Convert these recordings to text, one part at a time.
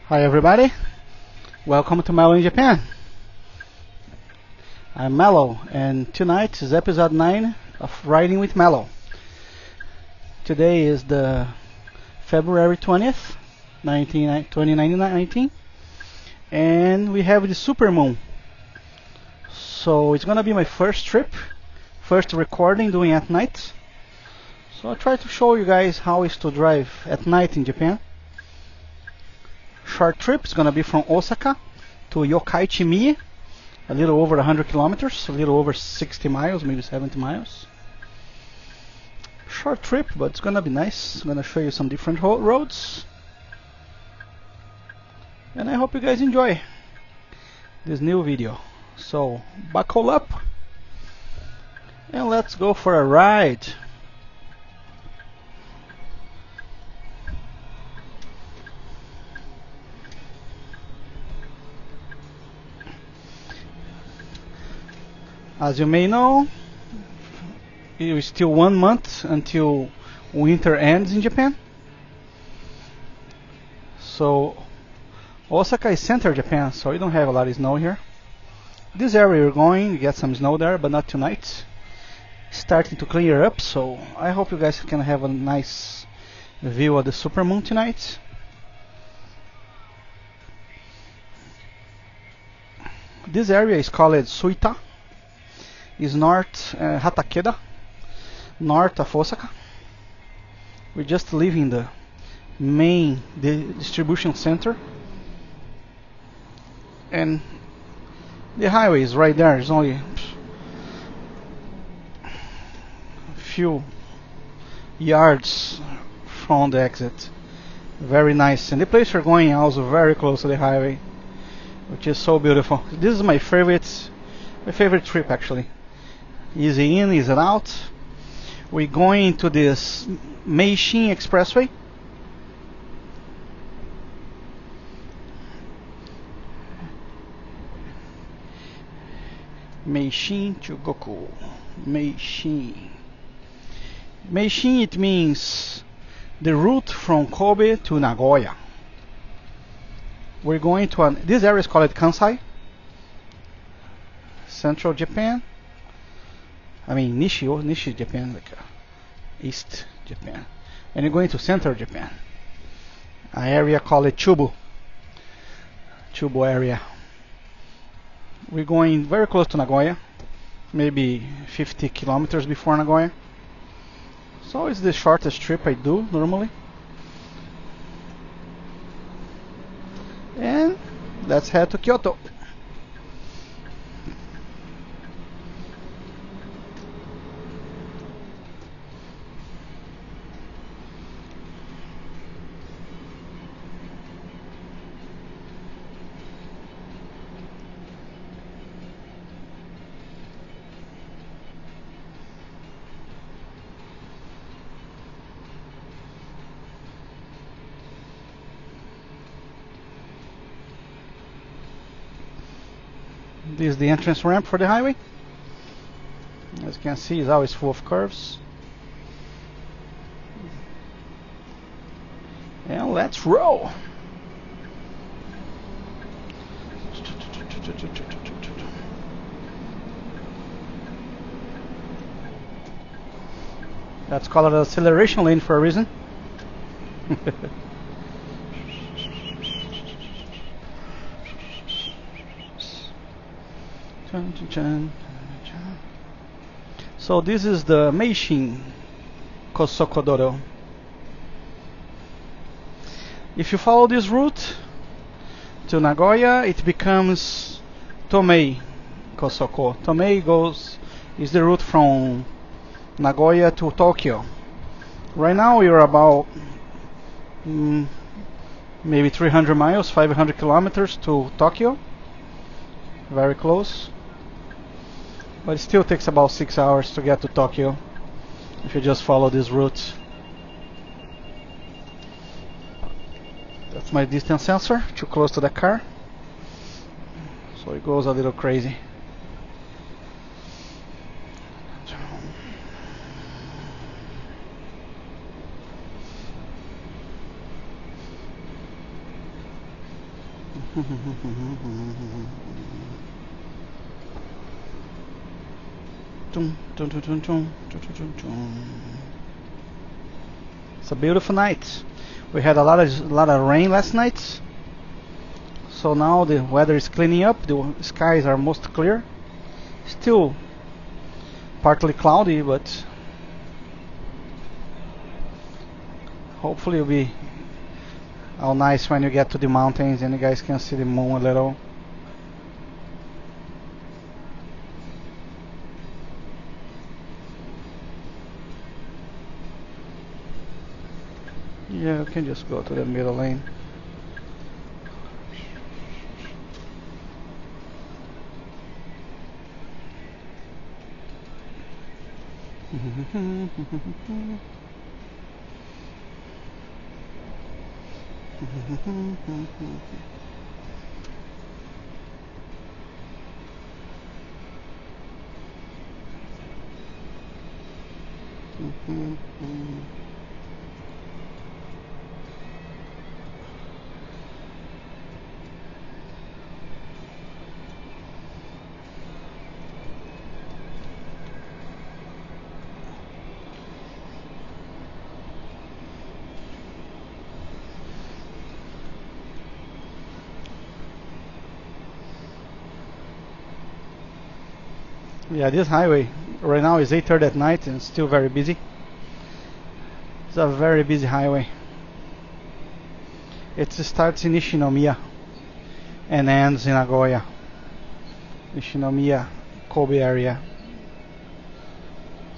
Hi everybody, welcome to Mellow in Japan. I'm Mellow and tonight is episode 9 of Riding with Mellow. Today is the February 20th, 2019, and we have the super moon. So it's gonna be my first trip, first recording doing at night. So I'll try to show you guys how it's to drive at night in Japan. Short trip is gonna be from Osaka to Yokkaichi Mie, a little over 100 kilometers, a little over 60 miles, maybe 70 miles. Short trip, but it's gonna be nice. I'm gonna show you some different roads, and I hope you guys enjoy this new video. So buckle up and let's go for a ride. As you may know, it is still 1 month until winter ends in Japan. So Osaka is center Japan, so you don't have a lot of snow here. This area you're going, you get some snow there, but not tonight. It's starting to clear up, so I hope you guys can have a nice view of the supermoon tonight. This area is called Suita. Is north Hatakeda, north of Osaka. We're just leaving the main distribution center, and the highway is right there. It's only a few yards from the exit. Very nice, and the place we're going is also very close to the highway, which is so beautiful. This is my favorite trip actually. Easy in, easy out. We're going to this Meishin Expressway. Meishin Chugoku. Meishin. Meishin, it means the route from Kobe to Nagoya. We're going to this area is called Kansai, Central Japan. I mean Nishi Japan, like East Japan. And you're going to Central Japan, an area called Chubu area. We're going very close to Nagoya, maybe 50 kilometers before Nagoya. So it's the shortest trip I do normally. And let's head to Kyoto. This is the entrance ramp for the highway. As you can see, it's always full of curves. And let's roll. That's called an acceleration lane for a reason. So this is the Meishin Kosokodoro. If you follow this route to Nagoya, it becomes Tomei Kosoko. Tomei is the route from Nagoya to Tokyo. Right now you're about maybe 300 miles, 500 kilometers to Tokyo. Very close. But it still takes about 6 hours to get to Tokyo if you just follow this route. That's my distance sensor, too close to the car, so it goes a little crazy. It's a beautiful night. We had a lot of rain last night, so now the weather is cleaning up. The skies are most clear. Still partly cloudy, but hopefully it'll be all nice when you get to the mountains and you guys can see the moon a little. Yeah, you can just go to the middle lane. Yeah, this highway right now is 8:30 at night and still very busy. It's a very busy highway. It starts in Nishinomiya and ends in Nagoya. Nishinomiya, Kobe area.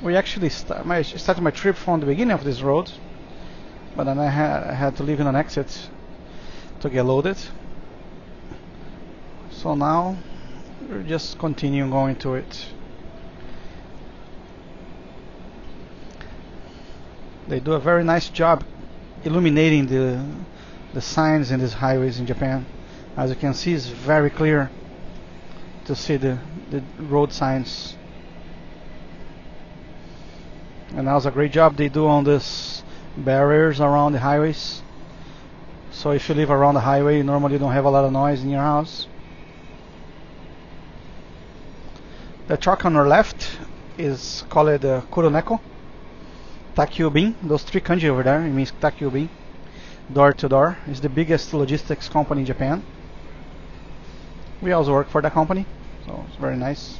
We actually started my trip from the beginning of this road, but then I had to leave in an exit to get loaded. So now we're just continuing going to it. They do a very nice job illuminating the signs in these highways in Japan. As you can see, it's very clear to see the road signs. And that's a great job they do on these barriers around the highways. So if you live around the highway, you normally don't have a lot of noise in your house. The truck on our left is called Kuroneko. Takyubin, those three kanji over there, it means Takyubin. Door to door. It's the biggest logistics company in Japan. We also work for that company, so it's very nice.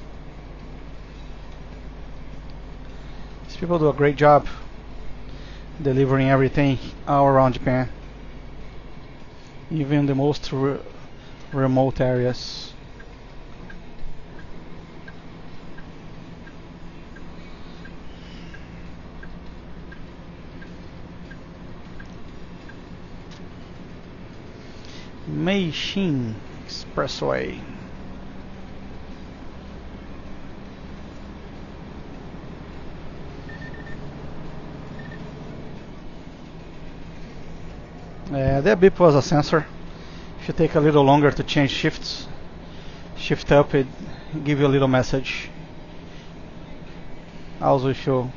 These people do a great job delivering everything all around Japan, even the most remote areas. Meishin Expressway. That beep was a sensor. If you take a little longer to change shifts, shift up, it give you a little message. Also, if you're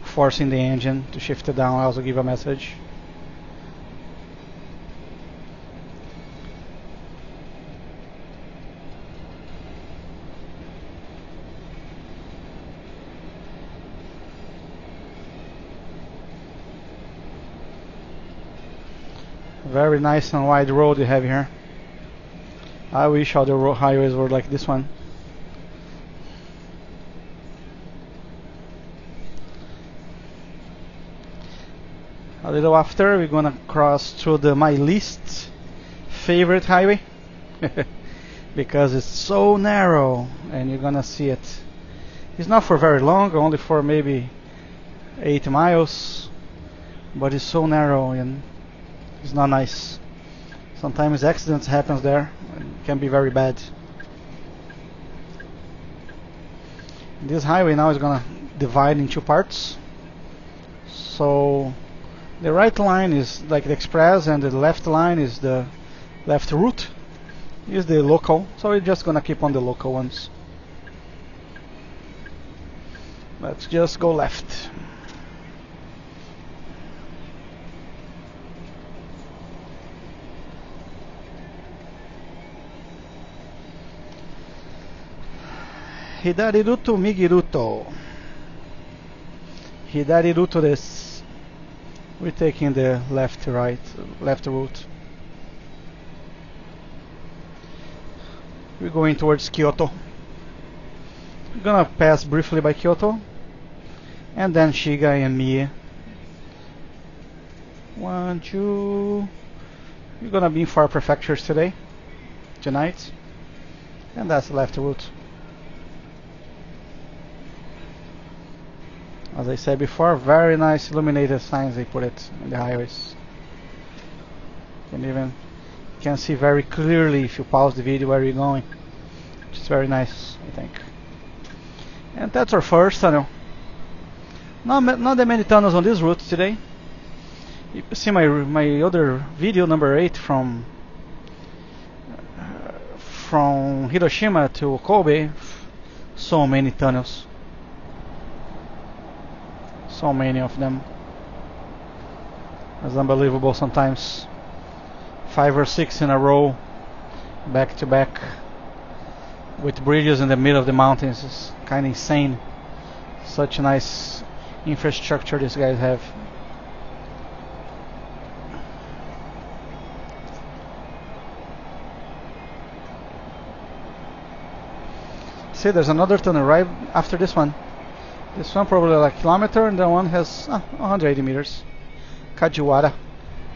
forcing the engine to shift it down, also give a message. Very nice and wide road you have here. I wish all the highways were like this one. A little after, we're gonna cross through my least favorite highway because it's so narrow, and you're gonna see it. It's not for very long, only for maybe 8 miles, but it's so narrow and it's not nice. Sometimes accidents happen there and can be very bad. This highway now is gonna divide in two parts. So the right line is like the express and the left line is the left route, is the local. So we're just gonna keep on the local ones. Let's just go left. Hidariruto Migiruto. Hidariruto this. We're taking the left route. We're going towards Kyoto. We're gonna pass briefly by Kyoto, and then Shiga and Mie. 1, 2. We're gonna be in 4 prefectures tonight, and that's the left route. As I said before, very nice illuminated signs they put it in the highways. You can see very clearly if you pause the video where you're going, which is very nice, I think. And that's our first tunnel. Not that many tunnels on this route today. You can see my other video number 8 from Hiroshima to Kobe. So many tunnels. So many of them. It's unbelievable sometimes. 5 or 6 in a row, back to back, with bridges in the middle of the mountains. It's kind of insane. Such a nice infrastructure these guys have. See, there's another tunnel right after this one. This one probably like a kilometer, and that one has 180 meters. Kajiwara.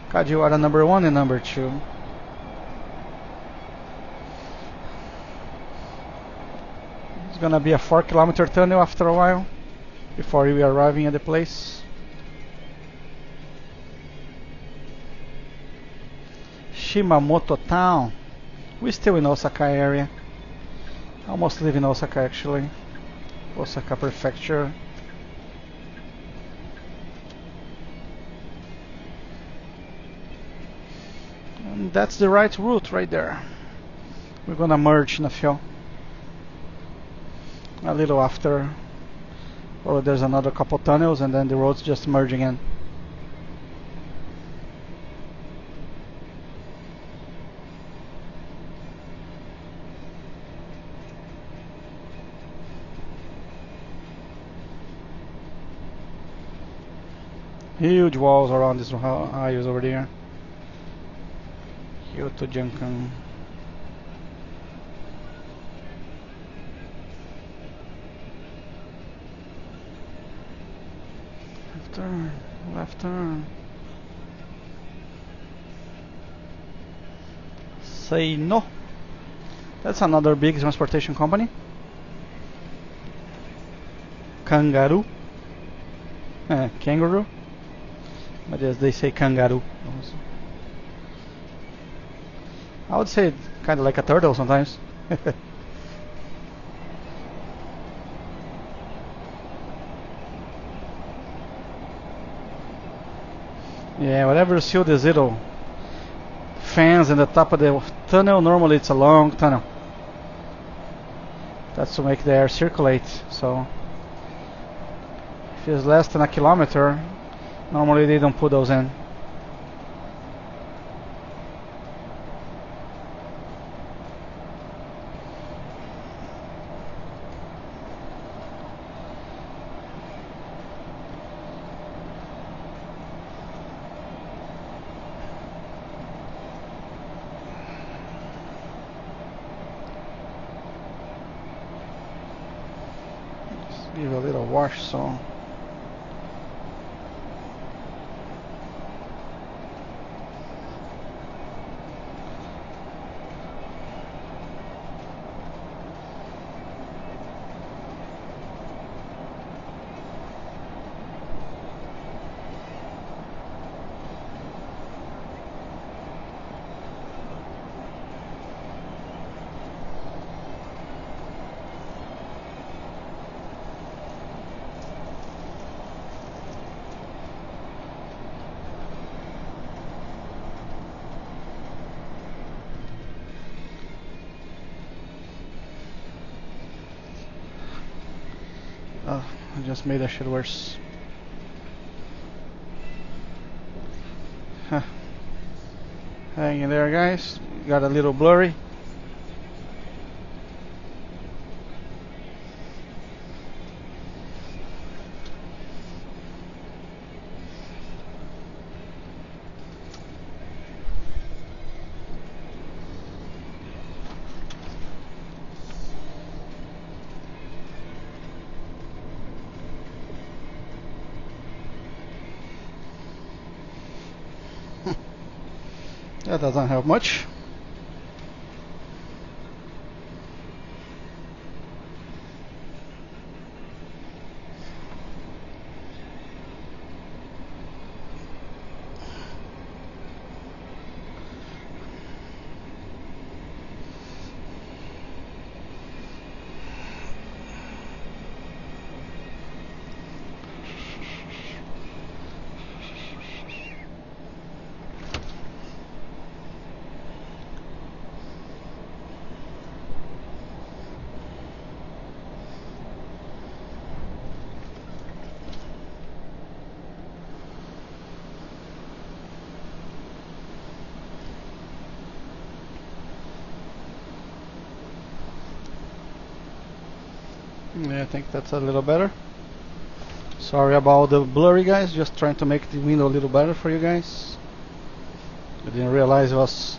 Kajiwara number 1 and number 2. It's gonna be a 4-kilometer tunnel after a while, before we are arriving at the place. Shimamoto town. We're still in Osaka area. Almost live in Osaka actually. Osaka prefecture. And that's the right route right there. We're gonna merge in a few. A little after. Or there's another couple tunnels and then the road's just merging in. Huge walls around these highways over there. Kyoto Junction. Left turn, left turn. Say no. That's another big transportation company. Kangaroo. Kangaroo. But yes, they say kangaroo also. I would say kind of like a turtle sometimes. Yeah, whenever you see these little fans in the top of the tunnel, normally it's a long tunnel. That's to make the air circulate. So if it's less than a kilometer, normally they don't put those in. Just give it a little wash so. Oh, I just made that shit worse. Huh. Hang in there, guys. Got a little blurry. That doesn't help much. Yeah, I think that's a little better. Sorry about the blurry, guys. Just trying to make the window a little better for you guys. I didn't realize it was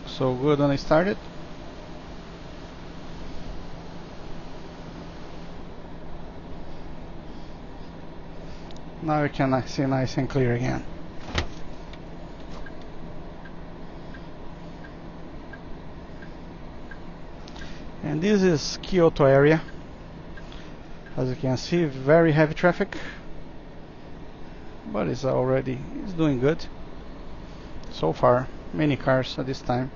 so good when I started. Now you can see nice and clear again. And this is Kyoto area. As you can see, very heavy traffic, but it's doing good so far. Many cars at this time.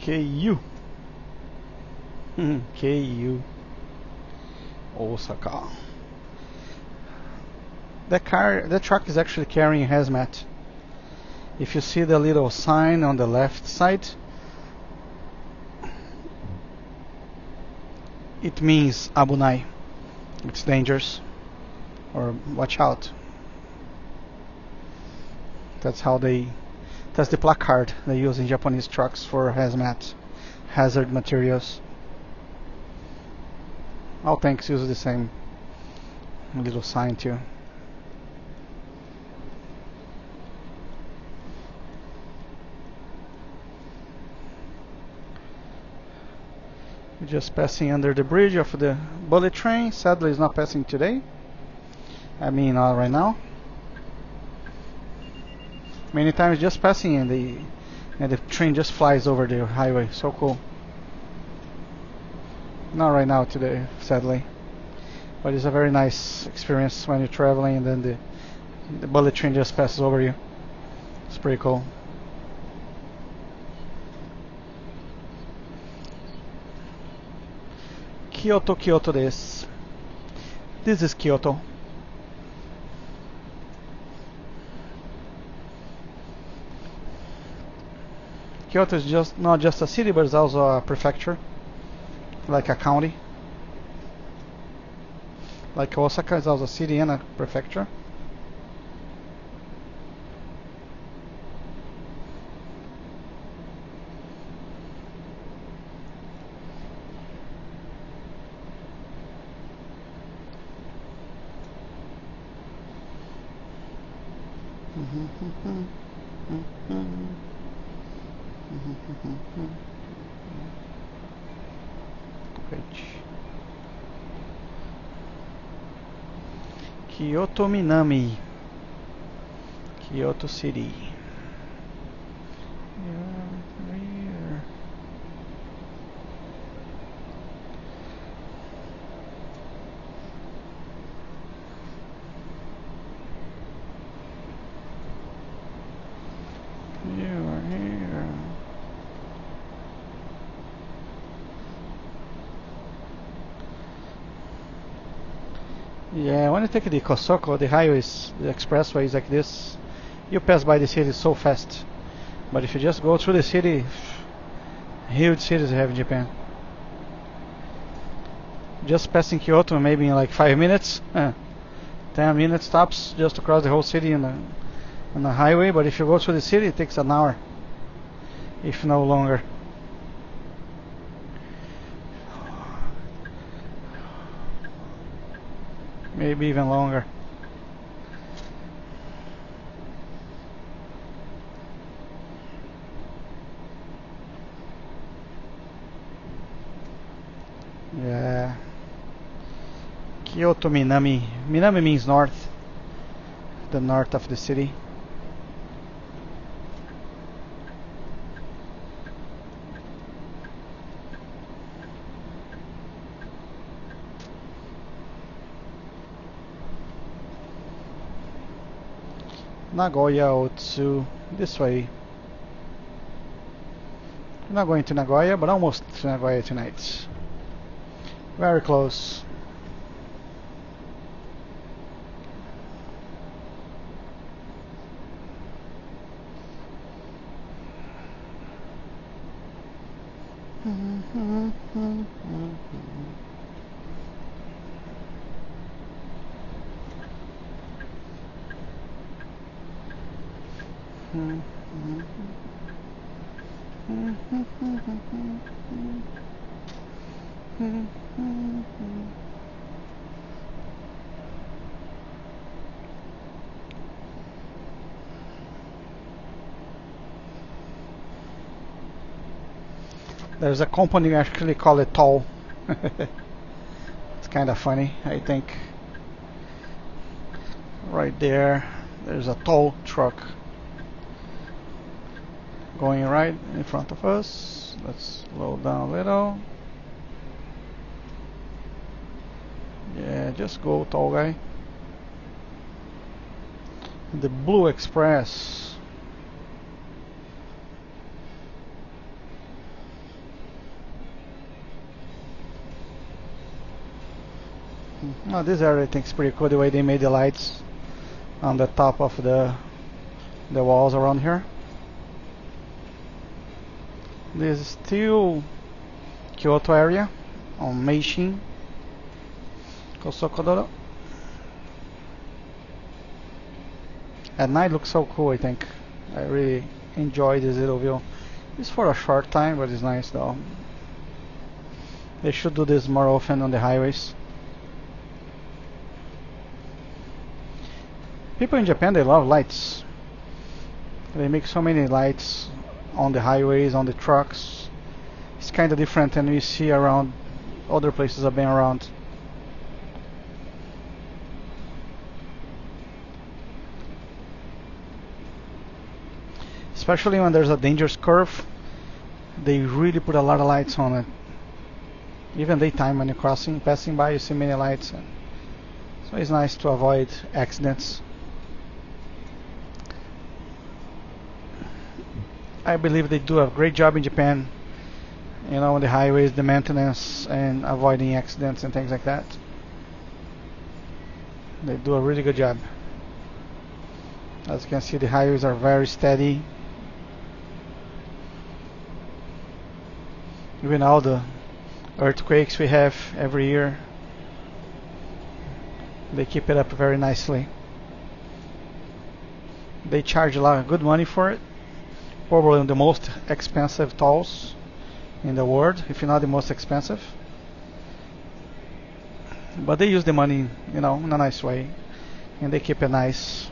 KU. KU. Osaka. The truck is actually carrying hazmat. If you see the little sign on the left side, it means Abunai. It's dangerous, or watch out. That's the placard they use in Japanese trucks for hazmat, hazard materials. All tanks use the same little sign too. We're just passing under the bridge of the bullet train. Sadly, it's not passing today. I mean, not right now. Many times just passing and the train just flies over the highway. So cool. Not right now today, sadly. But it's a very nice experience when you're traveling and then the bullet train just passes over you. It's pretty cool. Kyoto, Kyoto desu. This is Kyoto. Kyoto is not just a city, but it's also a prefecture, like a county. Like Osaka is also a city and a prefecture. Kyoto Minami, Kyoto City. Yeah, when you take the Kosoko, the highways, the expressways like this, you pass by the city so fast. But if you just go through the city, huge cities you have in Japan. Just passing Kyoto maybe in like 5 minutes, 10 minutes tops, just to cross the whole city on the highway. But if you go through the city, it takes an hour, if no longer. maybe even longer. Yeah. Kyoto Minami. Minami means north, the north of the city. Nagoya Otsu, this way. We're not going to Nagoya, but almost to Nagoya tonight. Very close. There's a company actually call it toll. It's kind of funny, I think. Right there, there's a toll truck going right in front of us. Let's slow down a little. Yeah, just go, tall guy. The Blue Express. Oh, this area I think is pretty cool, the way they made the lights on the top of the walls around here. This is still Kyoto area on Meishin Kosokodoro. At night looks so cool, I think. I really enjoy this little view. It's for a short time, but it's nice though. They should do this more often on the highways. People in Japan, they love lights. They make so many lights on the highways, on the trucks. It's kind of different than we see around other places I've been around. Especially when there's a dangerous curve, they really put a lot of lights on it. Even daytime when you're passing by, you see many lights. So it's nice to avoid accidents. I believe they do a great job in Japan, you know, on the highways, the maintenance and avoiding accidents and things like that. They do a really good job. As you can see, the highways are very steady. Even all the earthquakes we have every year, they keep it up very nicely. They charge a lot of good money for it. Probably the most expensive tolls in the world, if not the most expensive. But they use the money, you know, in a nice way, and they keep it nice.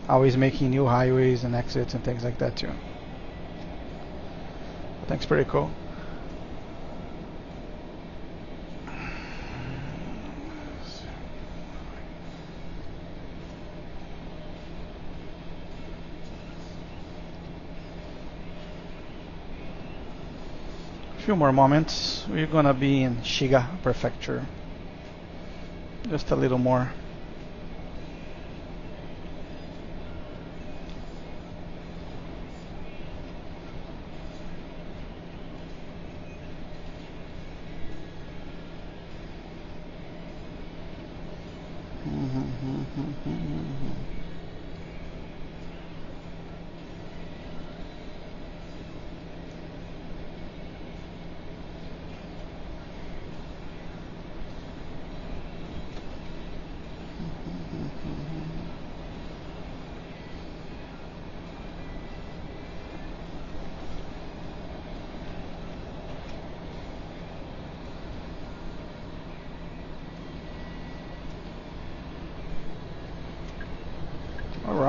Always making new highways and exits and things like that too. I think it's pretty cool. Few more moments, we're gonna be in Shiga Prefecture. Just a little more.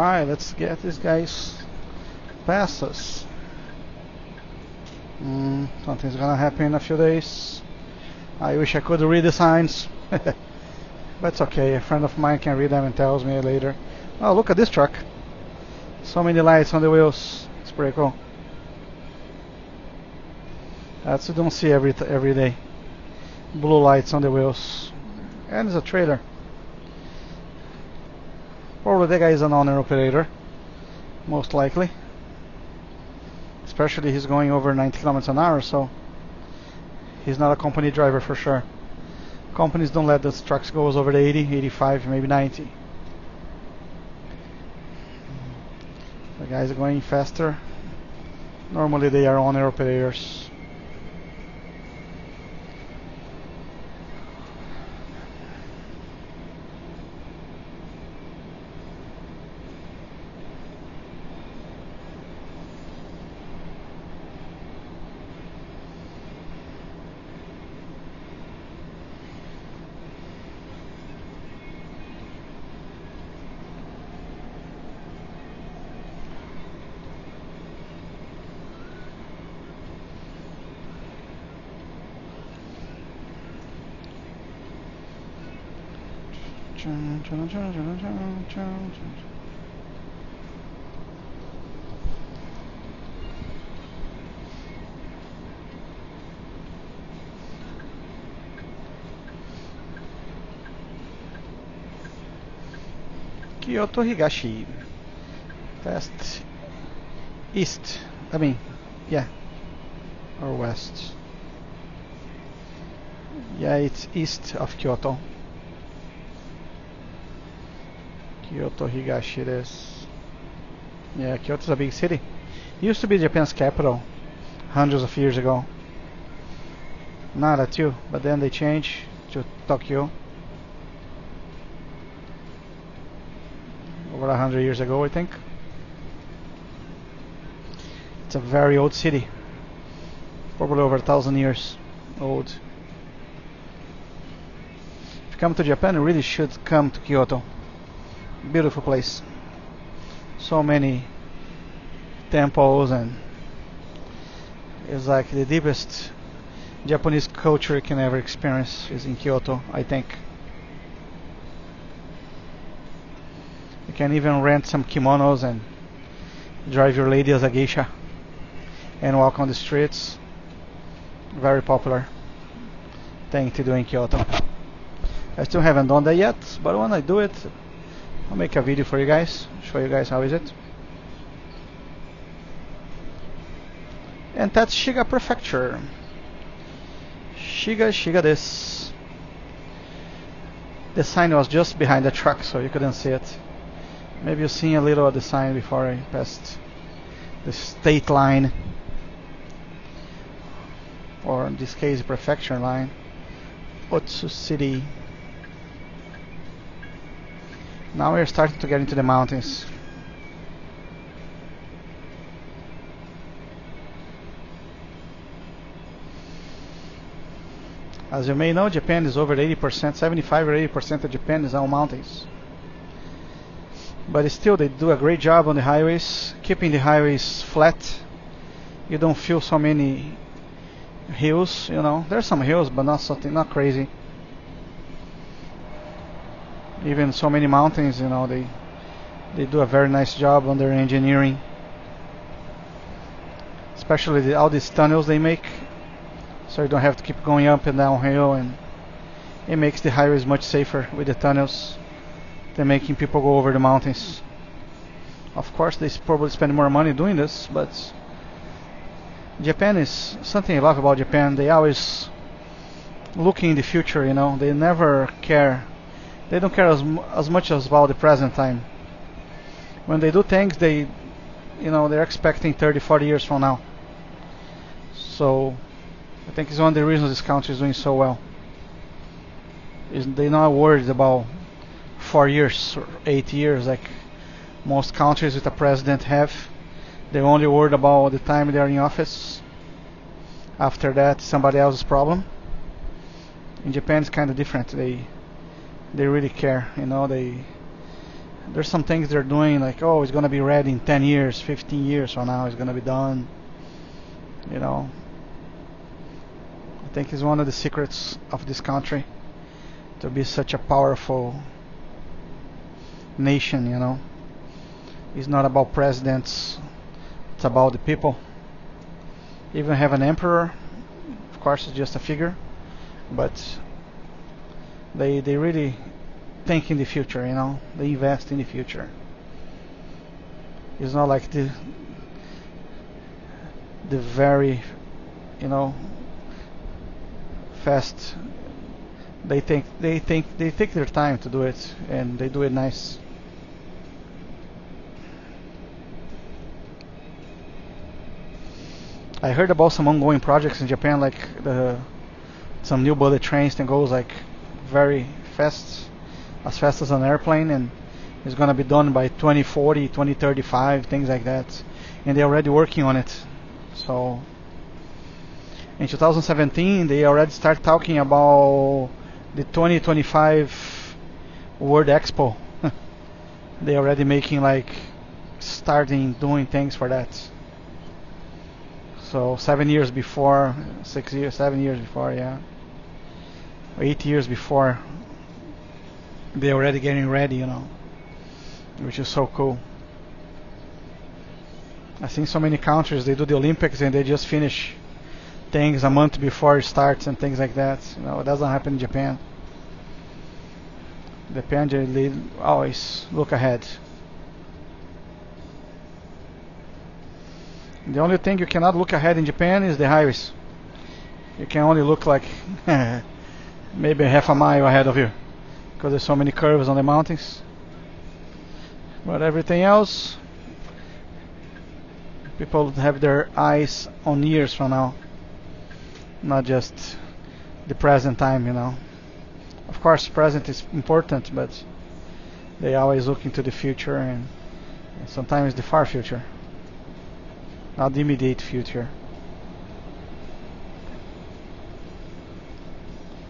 Alright, let's get these guys past us. Something's gonna happen in a few days. I wish I could read the signs. But it's okay, a friend of mine can read them and tells me later. Oh, look at this truck. So many lights on the wheels. It's pretty cool. That's you don't see every day. Blue lights on the wheels. And it's a trailer. Probably the guy is an owner operator. Most likely. Especially he's going over 90 kilometers an hour, so he's not a company driver for sure. Companies don't let the trucks go over the 80, 85, maybe 90. The guys are going faster. Normally they are owner operators. Kyoto Higashi. Fast east. I mean, yeah. Or west. Yeah, it's east of Kyoto. Kyoto Higashi it is. Yeah, Kyoto's a big city. It used to be Japan's capital hundreds of years ago. Nara too, but then they changed to Tokyo. Over 100 years ago, I think. It's a very old city. Probably over 1,000 years old. If you come to Japan, you really should come to Kyoto. Beautiful place. So many temples, and it's like the deepest Japanese culture you can ever experience is in Kyoto, I think. You can even rent some kimonos and drive your lady as a geisha and walk on the streets. Very popular thing to do in Kyoto. I still haven't done that yet, but when I do it, I'll make a video for you guys, show you guys how is it. And that's Shiga Prefecture. Shiga this. The sign was just behind the truck, so you couldn't see it. Maybe you've seen a little of the sign before I passed the state line. Or in this case, prefecture line. Otsu City. Now we're starting to get into the mountains. As you may know, Japan is over 80%, 75 or 80% of Japan is all mountains. But still, they do a great job on the highways, keeping the highways flat. You don't feel so many hills, you know. There's some hills, but not something, not crazy. Even so many mountains, you know, they do a very nice job on their engineering. Especially all these tunnels they make, so you don't have to keep going up and downhill, and it makes the highways much safer with the tunnels than making people go over the mountains. Of course, they probably spend more money doing this, but Japan is something I love about Japan. They always looking in the future, you know. They never care. They don't care as much as about the present time. When they do things, they're expecting 30, 40 years from now. So I think it's one of the reasons this country is doing so well. They're not worried about 4 years or 8 years like most countries with a president have. They're only worried about the time they're in office. After that, somebody else's problem. In Japan, it's kind of different. They really care, you know. There's some things they're doing like, oh, it's gonna be ready in 10 years, 15 years from now, it's gonna be done. You know, I think it's one of the secrets of this country to be such a powerful nation. You know, it's not about presidents, it's about the people. Even have an emperor, of course, it's just a figure, but they really think in the future. You know, they invest in the future. It's not like the very, you know, fast. They take their time to do it, and they do it nice. I heard about some ongoing projects in Japan, like some new bullet trains that goes like very fast, as fast as an airplane, and it's gonna be done by 2040, 2035, things like that, and they're already working on it. So in 2017, they already start talking about the 2025 World Expo. They already making like starting doing things for that. So 7 years before, 6 years, 7 years before, yeah, 8 years before, they're already getting ready, you know, which is so cool. I think so many countries they do the Olympics and they just finish things a month before it starts and things like that. You know, it doesn't happen in Japan. Japan they always look ahead. The only thing you cannot look ahead in Japan is the highways. You can only look like maybe half a mile ahead of you because there's so many curves on the mountains. But everything else, people have their eyes on years from now, not just the present time, you know. Of course, present is important, but they always look into the future and sometimes the far future, not the immediate future.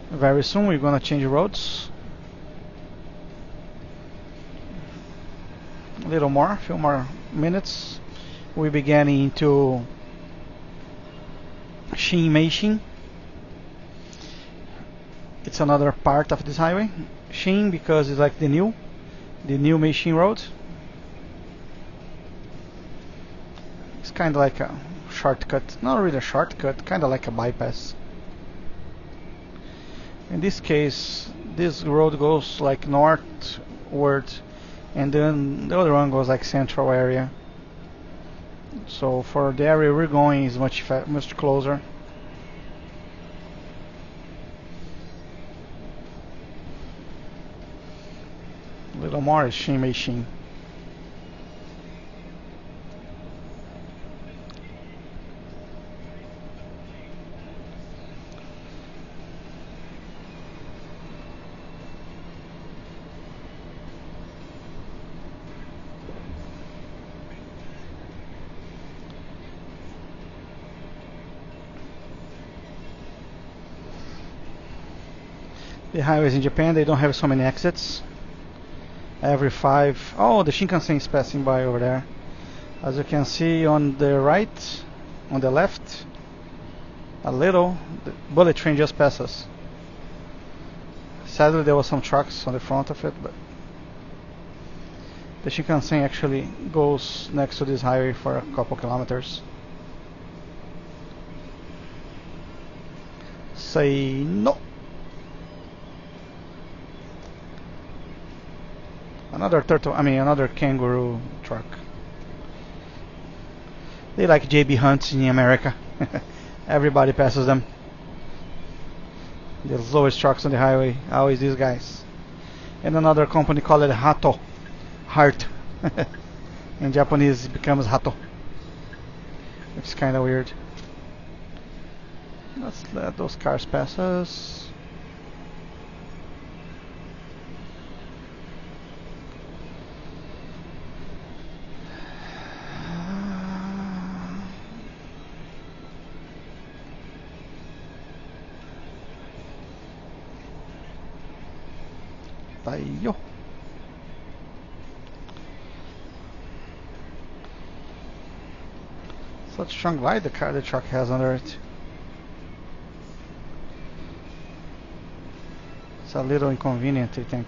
Very soon we're gonna change roads. A little more, a few more minutes. We be getting into Shin Meishin. It's another part of this highway. Shin because it's like the new Meishin road. It's kind of like a shortcut, not really a shortcut, kind of like a bypass. In this case, this road goes like northward, and then the other one goes like central area. So for the area we're going is much closer. A little more is Shin Meishin. The highways in Japan, they don't have so many exits. Every 5. Oh, the Shinkansen is passing by over there. As you can see on the right, on the left, a little, the bullet train just passes. Sadly, there was some trucks on the front of it, but the Shinkansen actually goes next to this highway for a couple kilometers. Say no. Another kangaroo truck. They like JB Hunts in America. Everybody passes them. The slowest trucks on the highway, always these guys. And another company called it Hato, heart. In Japanese it becomes Hato. It's kind of weird. Let's let those cars pass us. Yo. Such strong light the truck has under it. It's a little inconvenient, I think.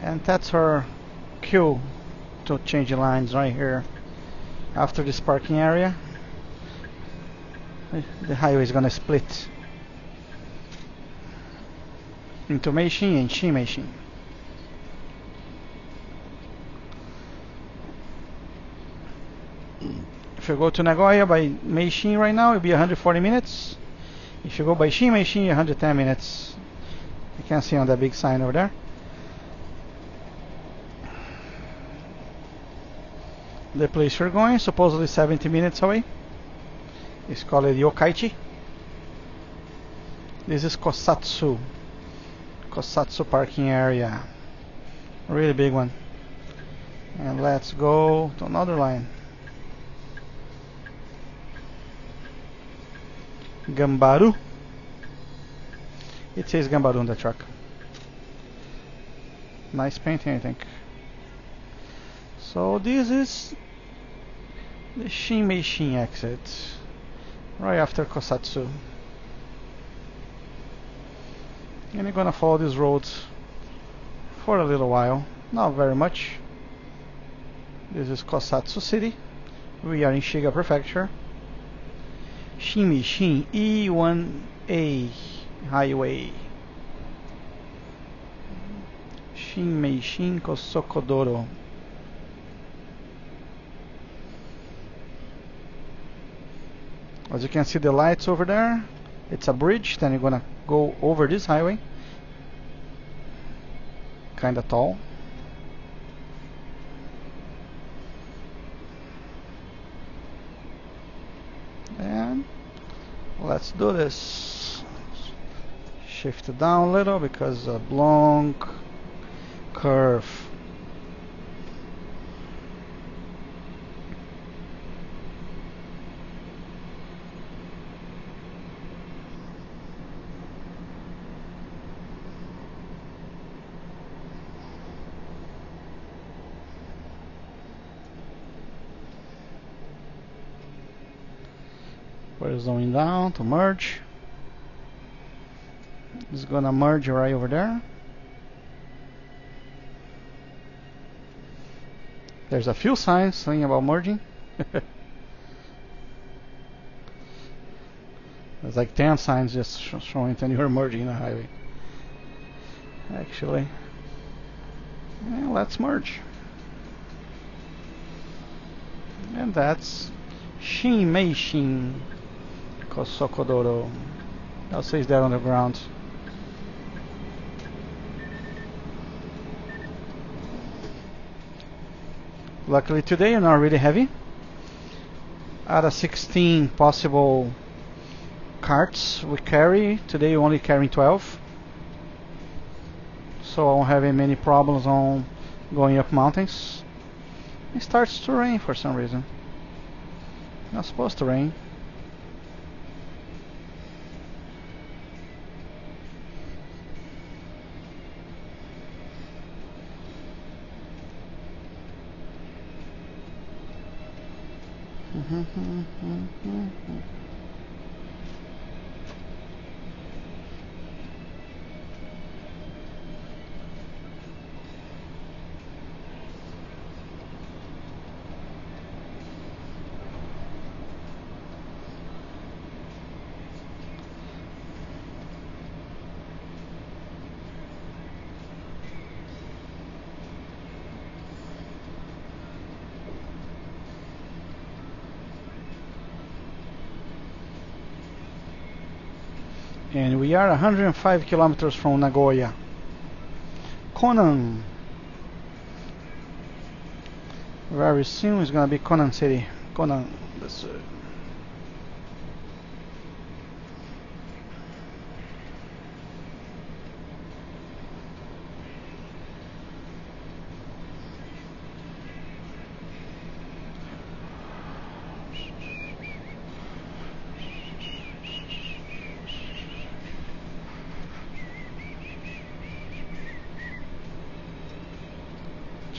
And that's our cue to change the lines right here. After this parking area, the highway is gonna split into Meishin and Shin-Meishin. If you go to Nagoya by Meishin right now, it'll be 140 minutes. If you go by Shin-Meishin, 110 minutes. You can see on that big sign over there. The place we're going, supposedly 70 minutes away. It's called Yokkaichi. This is Kosatsu. Kosatsu parking area. Really big one. And let's go to another line. Gambaru. It says Gambaru on the truck. Nice painting, I think. So this is the Shin-Meishin exit, right after Kosatsu. And you're gonna follow these roads for a little while, not very much. This is Kosatsu City. We are in Shiga Prefecture. Shin-Meishin E1A Highway. Shin-Meishin Kosokodoro. As you can see the lights over there, it's a bridge, then you're gonna go over this highway. Kinda tall. And let's do this. Shift it down a little because a long curve. We're zooming down to merge. It's gonna merge right over there. There's a few signs saying about merging. There's like 10 signs just showing that you're merging the highway. Actually, yeah, let's merge. And that's Shin-Meishin Kosokodoro. I'll say it's there on the ground. Luckily today you're not really heavy. Out of 16 possible carts we carry, today we're only carrying 12. So I won't have many problems on going up mountains. It starts to rain for some reason. Not supposed to rain. And we are 105 kilometers from Nagoya. Konan. Very soon it's gonna be Konan City. Konan. That's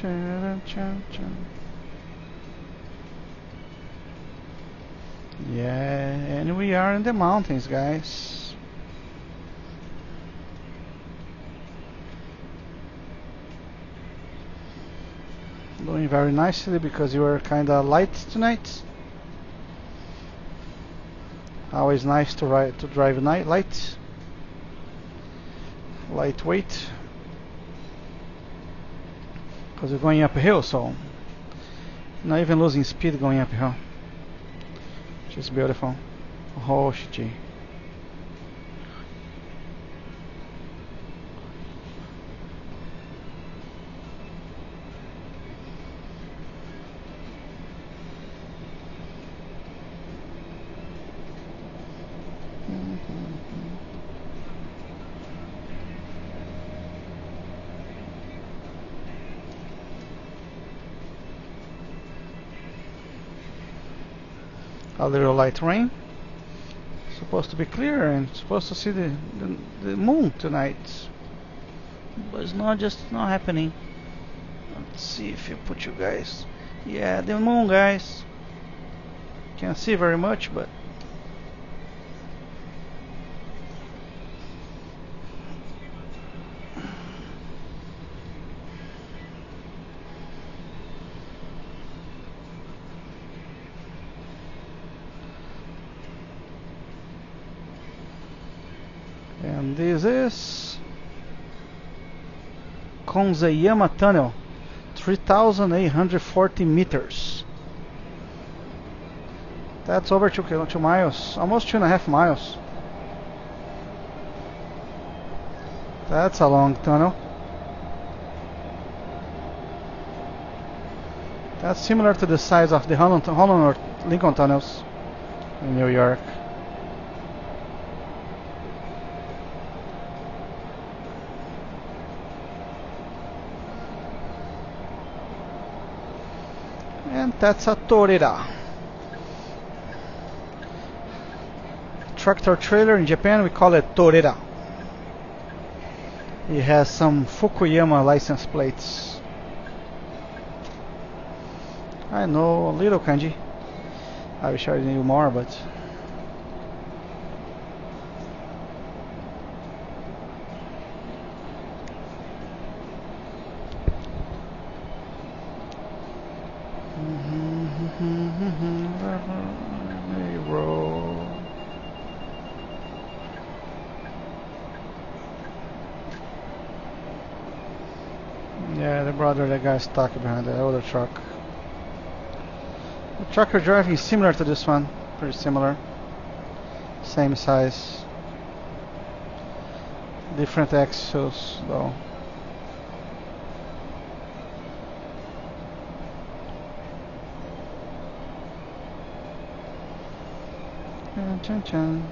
Yeah, and we are in the mountains, guys. Doing very nicely because you are kinda light tonight. Always nice to drive light, lightweight, because you're going uphill, so not even losing speed going uphill, which is beautiful. Oh shit. A little light rain. Supposed to be clear and supposed to see the moon tonight, but it's not happening. Let's see if you put you guys. Yeah, the moon, guys. Can't see very much, but and this is Konzeyama Tunnel, 3,840 meters. That's over 2 miles, almost 2.5 miles. That's a long tunnel. That's similar to the size of the Holland or Lincoln tunnels in New York. And that's a Torera. Tractor trailer in Japan, we call it Torera. It has some Fukuyama license plates. I know a little kanji. I wish I knew more, but yeah, the brother, that guy stuck behind the other truck. The truck you're driving is similar to this one, pretty similar. Same size. Different axles though. Chan chan.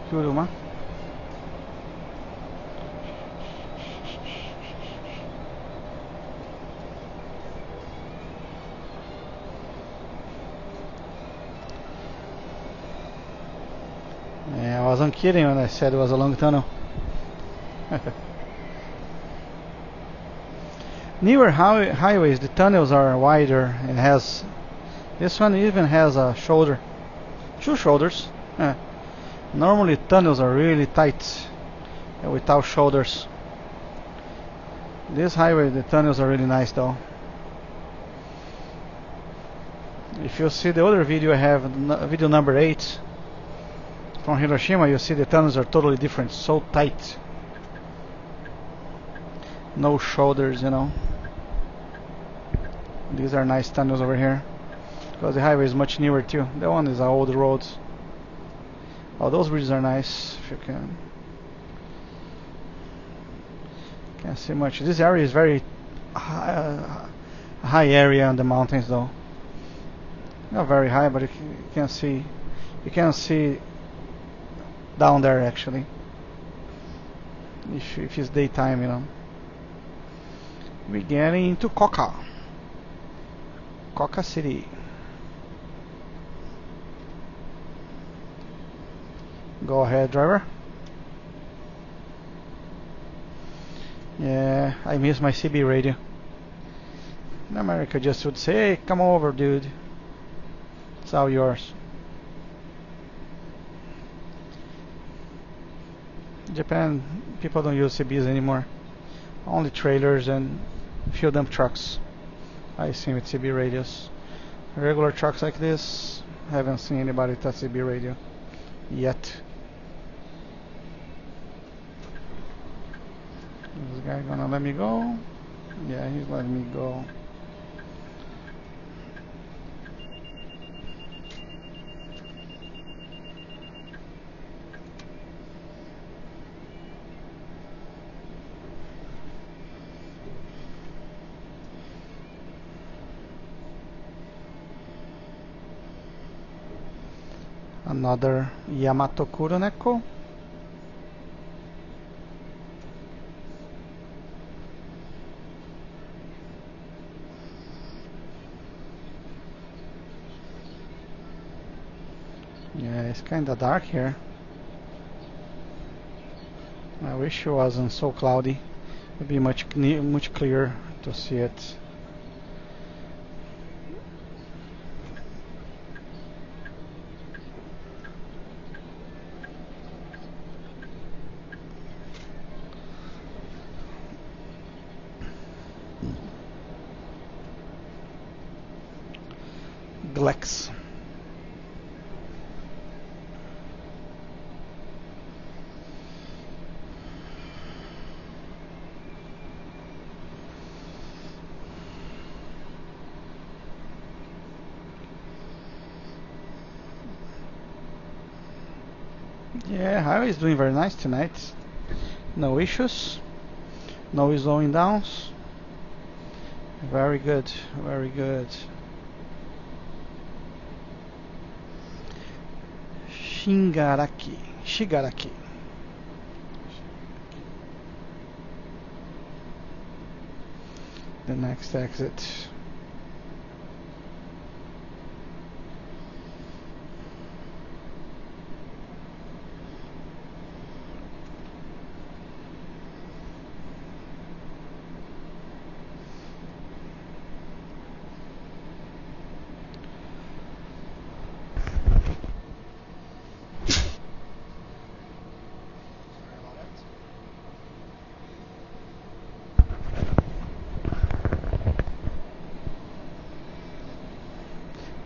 Kuruma. Yeah, I wasn't kidding when I said it was a long tunnel. Newer highways, the tunnels are wider and has. This one even has a shoulder, 2 shoulders. Normally tunnels are really tight without shoulders. This highway, the tunnels are really nice though. If you see the other video I have, video number 8 from Hiroshima, you see the tunnels are totally different, so tight. No shoulders, you know. These are nice tunnels over here because the highway is much newer too. That one is an old road. Oh, those bridges are nice. If you can't see much. This area is very high area in the mountains, though. Not very high, but you can see. You can see down there actually. If it's daytime, you know. We're getting into Coca City. Go ahead, driver. Yeah, I miss my CB radio. In America, just would say, "Hey, come over, dude. It's all yours." Japan, people don't use CBs anymore. Only trailers and few dump trucks I see with CB radios. Regular trucks like this, haven't seen anybody with a CB radio yet. Is this guy gonna let me go? Yeah, he's letting me go. Another Yamato Kuroneko. Yeah, it's kinda dark here. I wish it wasn't so cloudy. It'd be much clearer to see it. Glex. Yeah, highway is doing very nice tonight. No issues. No slowing downs. Very good, very good. Shigaraki. The next exit.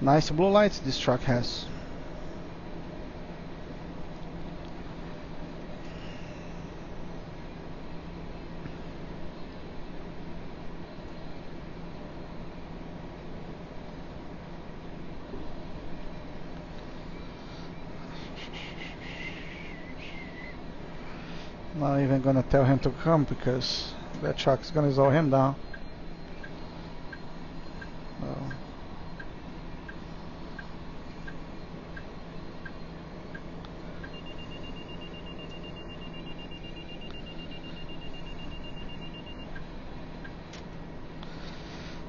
Nice blue lights this truck has. Not even gonna tell him to come because that truck's gonna slow him down. Oh.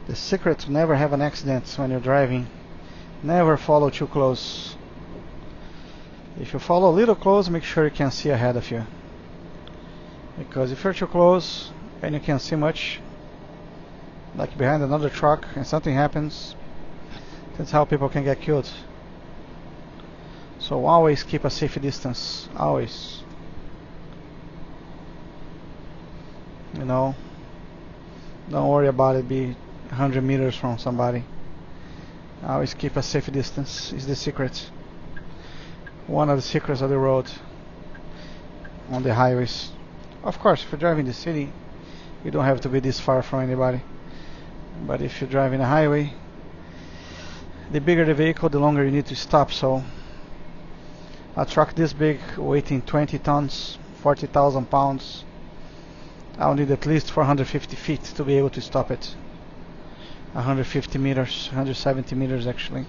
The secret to never have an accident when you're driving: never follow too close. If you follow a little close, make sure you can see ahead of you. Because if you're too close and you can't see much, like behind another truck, and something happens, that's how people can get killed. So always keep a safe distance. Always. You know, don't worry about it. Be 100 meters from somebody. Always keep a safe distance is the secret. One of the secrets of the road on the highways. Of course, if you're driving the city, you don't have to be this far from anybody. But if you're driving a highway, the bigger the vehicle, the longer you need to stop. So a truck this big, weighing 20 tons, 40,000 pounds, I'll need at least 450 feet to be able to stop it. 150 meters, 170 meters actually.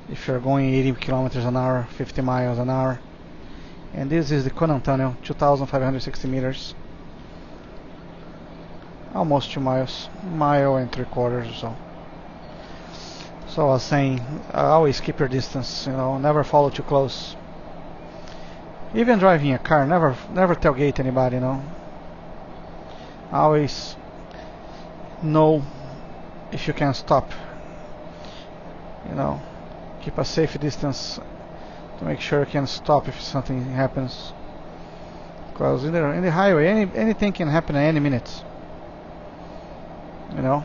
If you're going 80 kilometers an hour, 50 miles an hour. And this is the Conan Tunnel, 2,560 meters. Almost 2 miles, mile and 3/4 or so. So I was saying, always keep your distance, you know, never follow too close. Even driving a car, never tailgate anybody, you know. Always know if you can stop, you know. Keep a safe distance to make sure you can stop if something happens. Because in the highway, anything can happen at any minute. You know,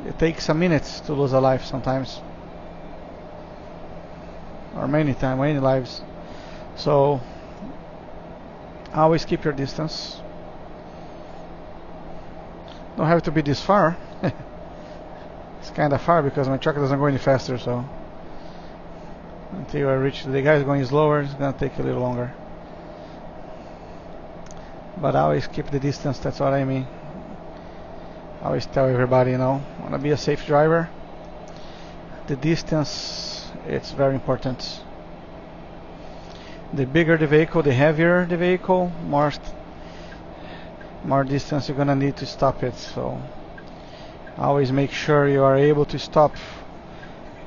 it takes a minute to lose a life sometimes, or many lives. So always keep your distance. Don't have to be this far. It's kind of far because my truck doesn't go any faster. So until I reach the guy going slower, it's gonna take a little longer. But I always keep the distance. That's what I mean. I always tell everybody, you know, wanna be a safe driver. The distance, it's very important. The bigger the vehicle, the heavier the vehicle, more distance you're gonna need to stop it. So always make sure you are able to stop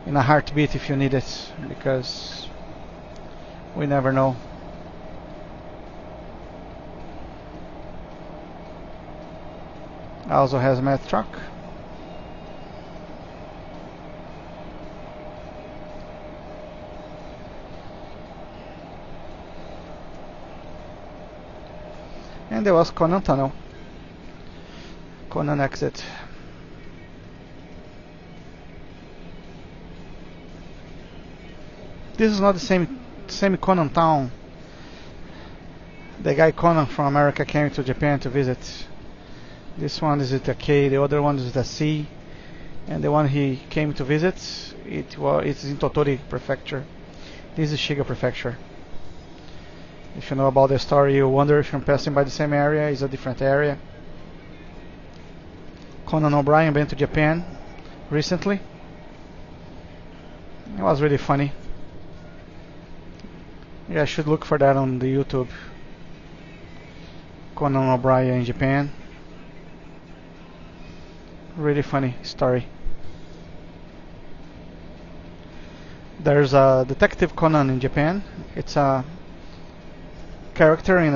in a heartbeat if you need it, because we never know. Also has a hazmat truck. And there was Conan Tunnel, Conan exit. This is not the same Conan town. The guy Conan from America came to Japan to visit. This one is at a K, the other one is at a C, and the one he came to visit, it's in Tottori Prefecture. This is Shiga Prefecture. If you know about the story, you wonder if you're passing by the same area. It's a different area. Conan O'Brien went to Japan recently. It was really funny. Yeah, I should look for that on the YouTube. Conan O'Brien in Japan. Really funny story. There's a Detective Conan in Japan. It's a character in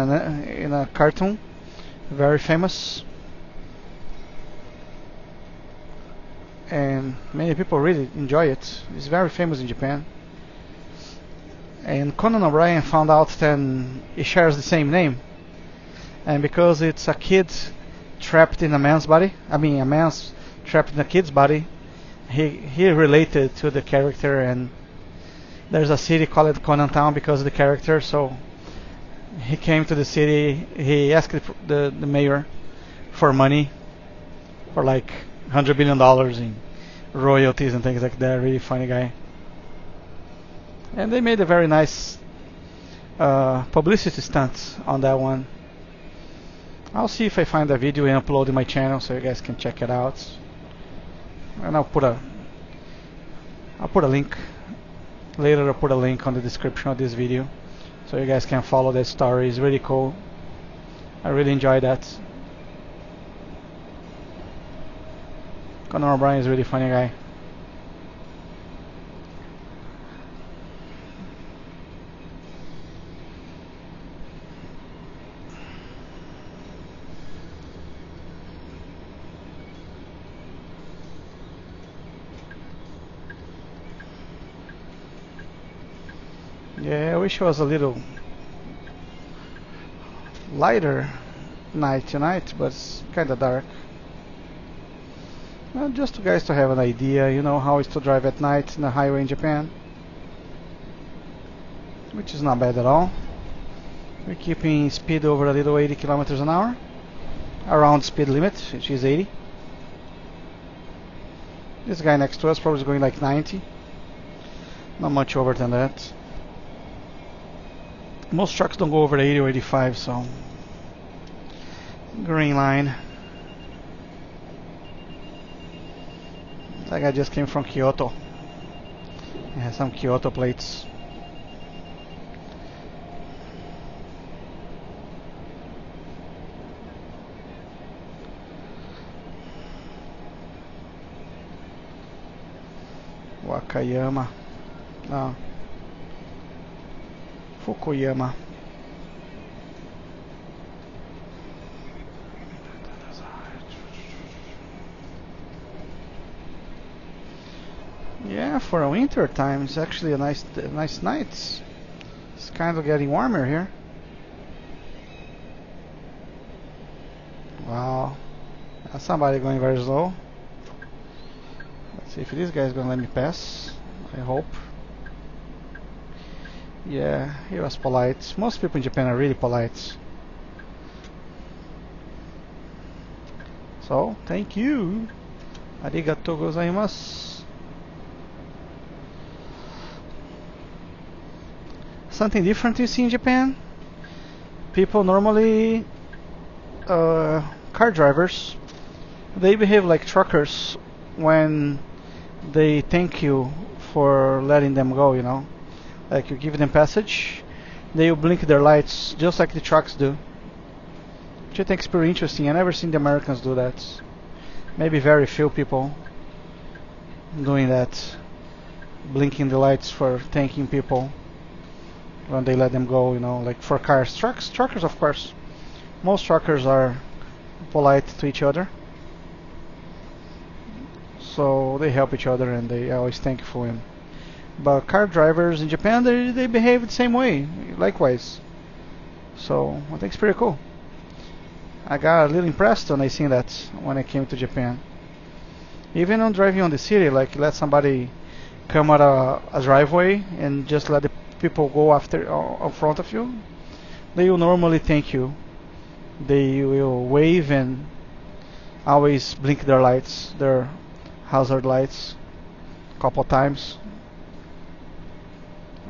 a cartoon, very famous, and many people really enjoy it. It's very famous in Japan. And Conan O'Brien found out that it shares the same name, and because it's a kid trapped in a man's body, a man's trapped in a kid's body, he related to the character, and there's a city called Conan Town because of the character. So he came to the city, he asked the mayor for money, for like $100 billion in royalties and things like that. Really funny guy. And they made a very nice publicity stunt on that one. I'll see if I find a video and upload in my channel so you guys can check it out. And I'll put a link later. I'll put a link on the description of this video so you guys can follow that story. It's really cool. I really enjoy that. Conan O'Brien is a really funny guy. Yeah, I wish it was a little lighter night tonight, but it's kind of dark. Well, just to guys to have an idea, you know how it's to drive at night in the highway in Japan, which is not bad at all. We're keeping speed over a little 80 kilometers an hour, around speed limit, which is 80. This guy next to us probably is going like 90, not much over than that. Most trucks don't go over 80 or 85, so green line. That guy just came from Kyoto. He has some Kyoto plates. Wakayama. No. Fukuyama. Yeah, for a winter time, it's actually a nice night. It's kind of getting warmer here. Wow, that's somebody going very slow. Let's see if this guy is gonna let me pass. I hope. Yeah, he was polite. Most people in Japan are really polite. So, thank you. Arigatou gozaimasu. Something different you see in Japan. People normally, car drivers, they behave like truckers when they thank you for letting them go, you know. Like you give them passage, they will blink their lights just like the trucks do. Which I think is pretty interesting. I never seen the Americans do that. Maybe very few people doing that, blinking the lights for thanking people when they let them go, you know, like for cars. Truckers, of course. Most truckers are polite to each other. So they help each other and they always thankful him. But car drivers in Japan, they behave the same way, likewise. So I think it's pretty cool. I got a little impressed when I seen that when I came to Japan. Even on driving on the city, like let somebody come out a driveway and just let the people go after in front of you, they will normally thank you. They will wave and always blink their lights, their hazard lights, a couple times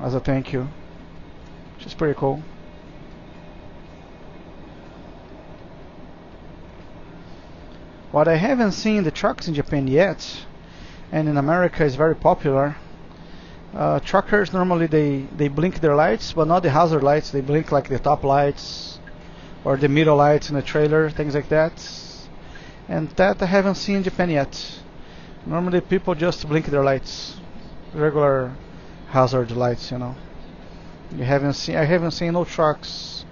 as a thank you, which is pretty cool. What I haven't seen the trucks in Japan yet, and in America is very popular. Truckers normally they blink their lights, but not the hazard lights. They blink like the top lights or the middle lights in the trailer, things like that. And that I haven't seen in Japan yet. Normally people just blink their lights, regular hazard lights, you know. I haven't seen no trucks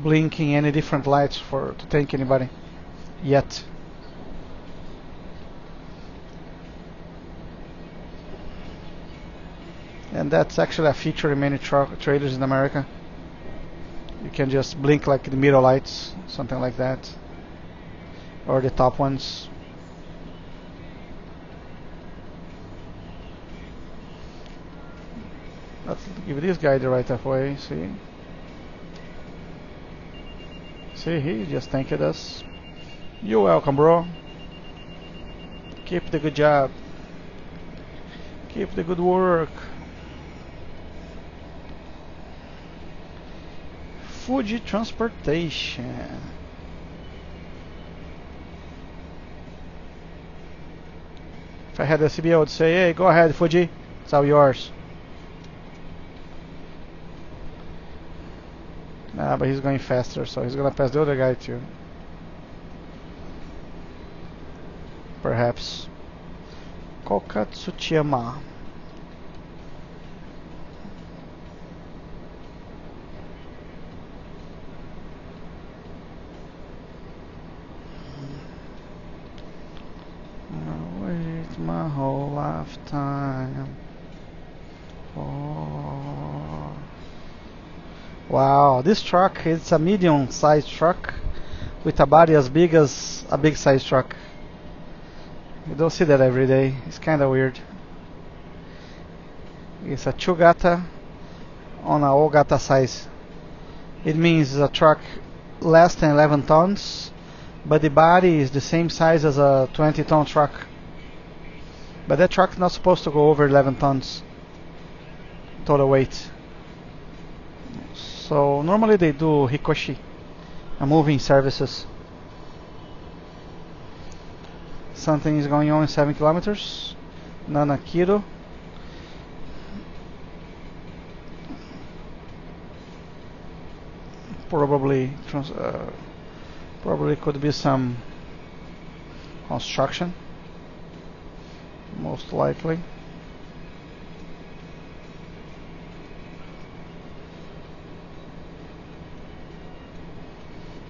blinking any different lights to thank anybody yet. And that's actually a feature in many trailers in America. You can just blink like the middle lights, something like that, or the top ones. Let's give this guy the right of way. See, he just thanked us. You're welcome, bro. Keep the good job. Keep the good work. Fuji Transportation. If I had the CB, I would say, hey, go ahead, Fuji. It's all yours. Nah, but he's going faster, so he's gonna pass the other guy too. Perhaps. Kokatsuchiyama. Wait my whole lifetime. Oh. Wow, this truck is a medium-sized truck with a body as big as a big-sized truck. You don't see that every day. It's kind of weird. It's a 2-gata on a O-gata size. It means it's a truck less than 11 tons, but the body is the same size as a 20-ton truck. But that truck is not supposed to go over 11 tons total weight. So normally they do hikoshi, moving services. Something is going on in 7 kilometers. Nanakiro. Probably could be some construction, most likely.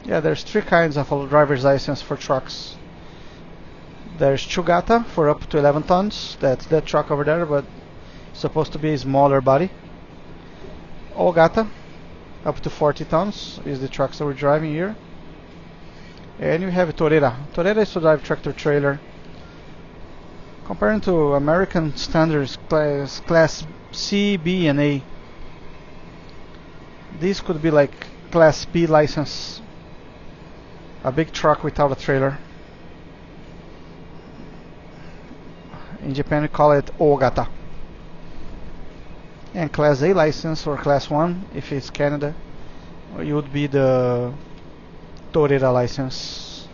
Yeah, there's three kinds of driver's license for trucks. There's Chugata for up to 11 tons. That's that truck over there, but it's supposed to be a smaller body. Ogata, up to 40 tons, is the trucks that we're driving here. And you have Torera. Torera is to drive tractor trailer. Comparing to American standards class C, B, and A, this could be like class B license. A big truck without a trailer. In Japan we call it Ogata. And class A license or class 1 if it's Canada, it would be the Torera license.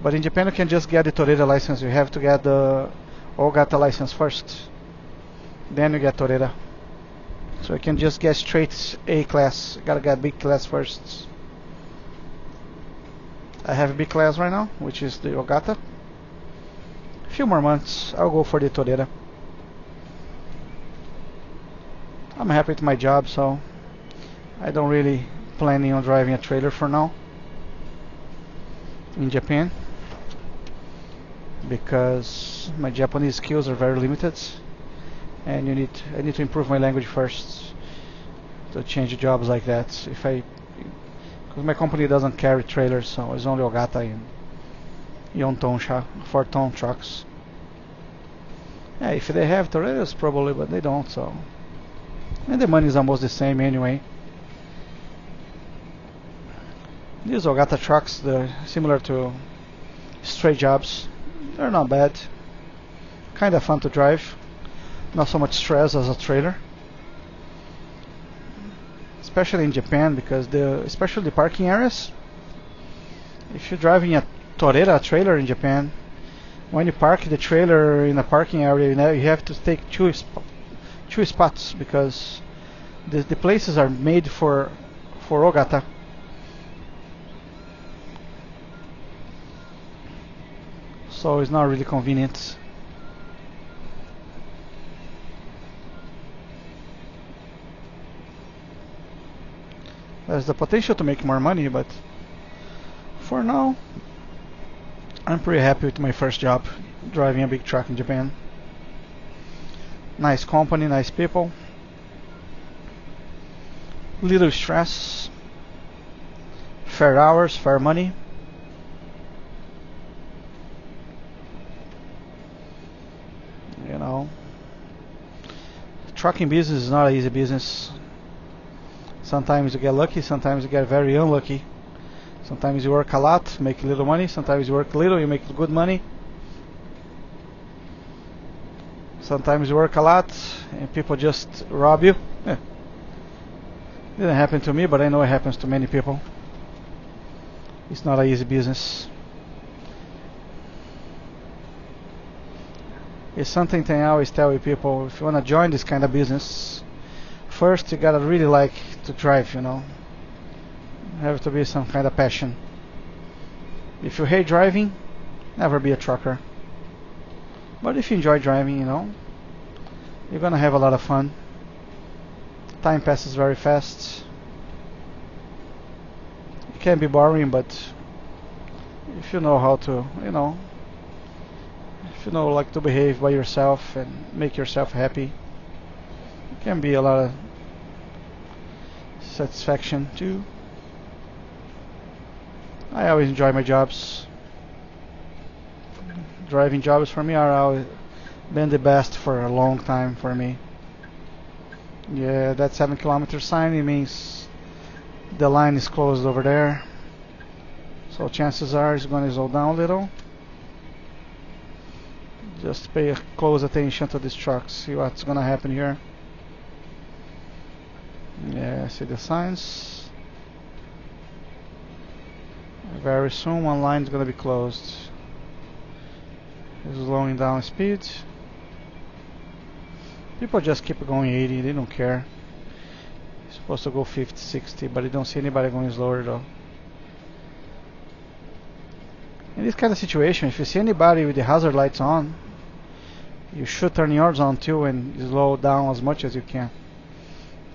But in Japan you can just get the Torera license. You have to get the Ogata license first, then you get Torera. So you can just get straight A class. You gotta get B class first. I have B class right now, which is the Ogata. A few more months I'll go for the Torera. I'm happy with my job, so I don't really planning on driving a trailer for now in Japan, because my Japanese skills are very limited, and I need to improve my language first to change jobs like that. Because my company doesn't carry trailers, so it's only Ogata and Yonton 4-ton trucks. Yeah, if they have Toreras probably, but they don't, so. And the money is almost the same anyway. These Ogata trucks, they're similar to straight jobs. They're not bad. Kind of fun to drive. Not so much stress as a trailer. Especially in Japan, because especially the parking areas. If you're driving a Torera trailer in Japan, when you park the trailer in a parking area, you have to take two spots, because the places are made for Ogata. So it's not really convenient. There's the potential to make more money, but for now I'm pretty happy with my first job driving a big truck in Japan. Nice company, nice people, little stress, fair hours, fair money. You know, trucking business is not an easy business. Sometimes you get lucky, sometimes you get very unlucky. Sometimes you work a lot, make little money. Sometimes you work little, you make good money. Sometimes you work a lot and people just rob you. Didn't happen to me, but I know it happens to many people. It's not an easy business. It's something that I always tell you people, if you want to join this kind of business, first you gotta really like to drive, you know. Have to be some kind of passion. If you hate driving, never be a trucker. But if you enjoy driving, you know, you're gonna have a lot of fun. Time passes very fast. It can be boring, but if you know how to, you know, if you know like to behave by yourself and make yourself happy, it can be a lot of satisfaction too. I always enjoy my jobs. Driving jobs for me are always been the best for a long time for me. Yeah, that 7-kilometer sign, it means the line is closed over there. So chances are it's going to slow down a little. Just pay close attention to these trucks, see what's going to happen here. Yeah, see the signs. Very soon one line is going to be closed. It's slowing down speed. People just keep going 80, they don't care. You're supposed to go 50, 60, but you don't see anybody going slower though. In this kind of situation, if you see anybody with the hazard lights on, you should turn yours on too and slow down as much as you can,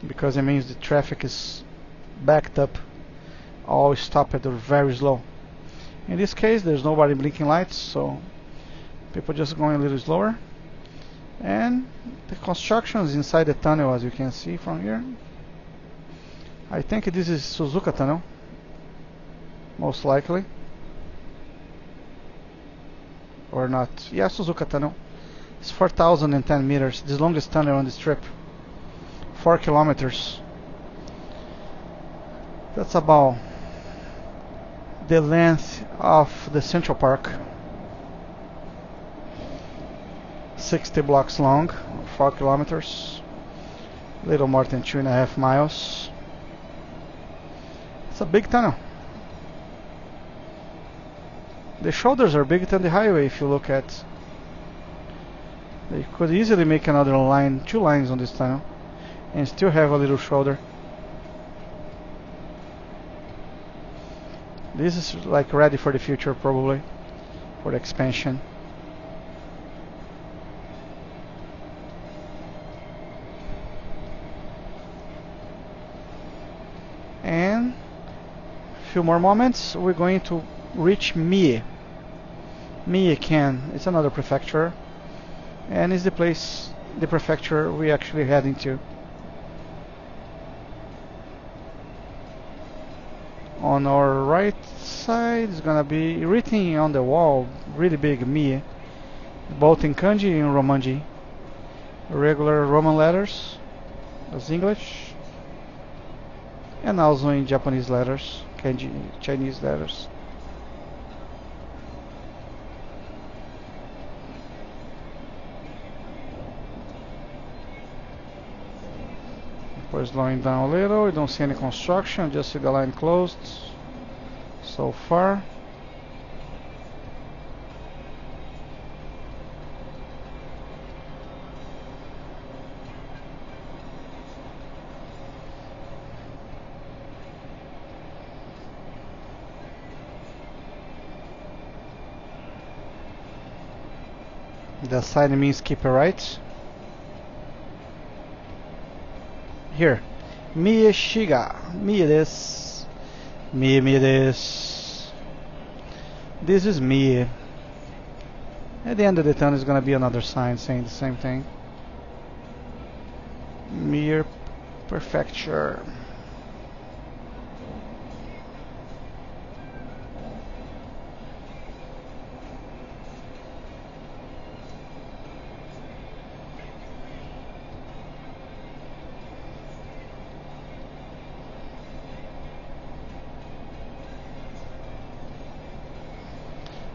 because it means the traffic is backed up Always stop at the very slow. In this case, there's nobody blinking lights, so people just going a little slower. And the construction is inside the tunnel, as you can see from here. I think this is Suzuka Tunnel, most likely. Or not. Yeah, Suzuka Tunnel. It's 4,010 meters, the longest tunnel on this trip. 4 kilometers. That's about the length of the Central Park. 60 blocks long, 4 kilometers. Little more than 2.5 miles. It's a big tunnel. The shoulders are bigger than the highway if you look at. They could easily make another line, 2 lines on this tunnel, and still have a little shoulder. This is like ready for the future, probably, for the expansion. And a few more moments, we're going to reach Mie. Mie-ken. It's another prefecture, and it's the place, the prefecture we actually heading to. On our right side is gonna be written on the wall, really big, Mie, both in kanji and romanji. Regular Roman letters, as English, and also in Japanese letters, kanji, Chinese letters. We're slowing down a little. We don't see any construction, just see the line closed so far. The sign means keep a right. Here, Mie Shiga, Mie desu, Mie desu. This is Mie. At the end of the tunnel is gonna be another sign saying the same thing. Mie Prefecture.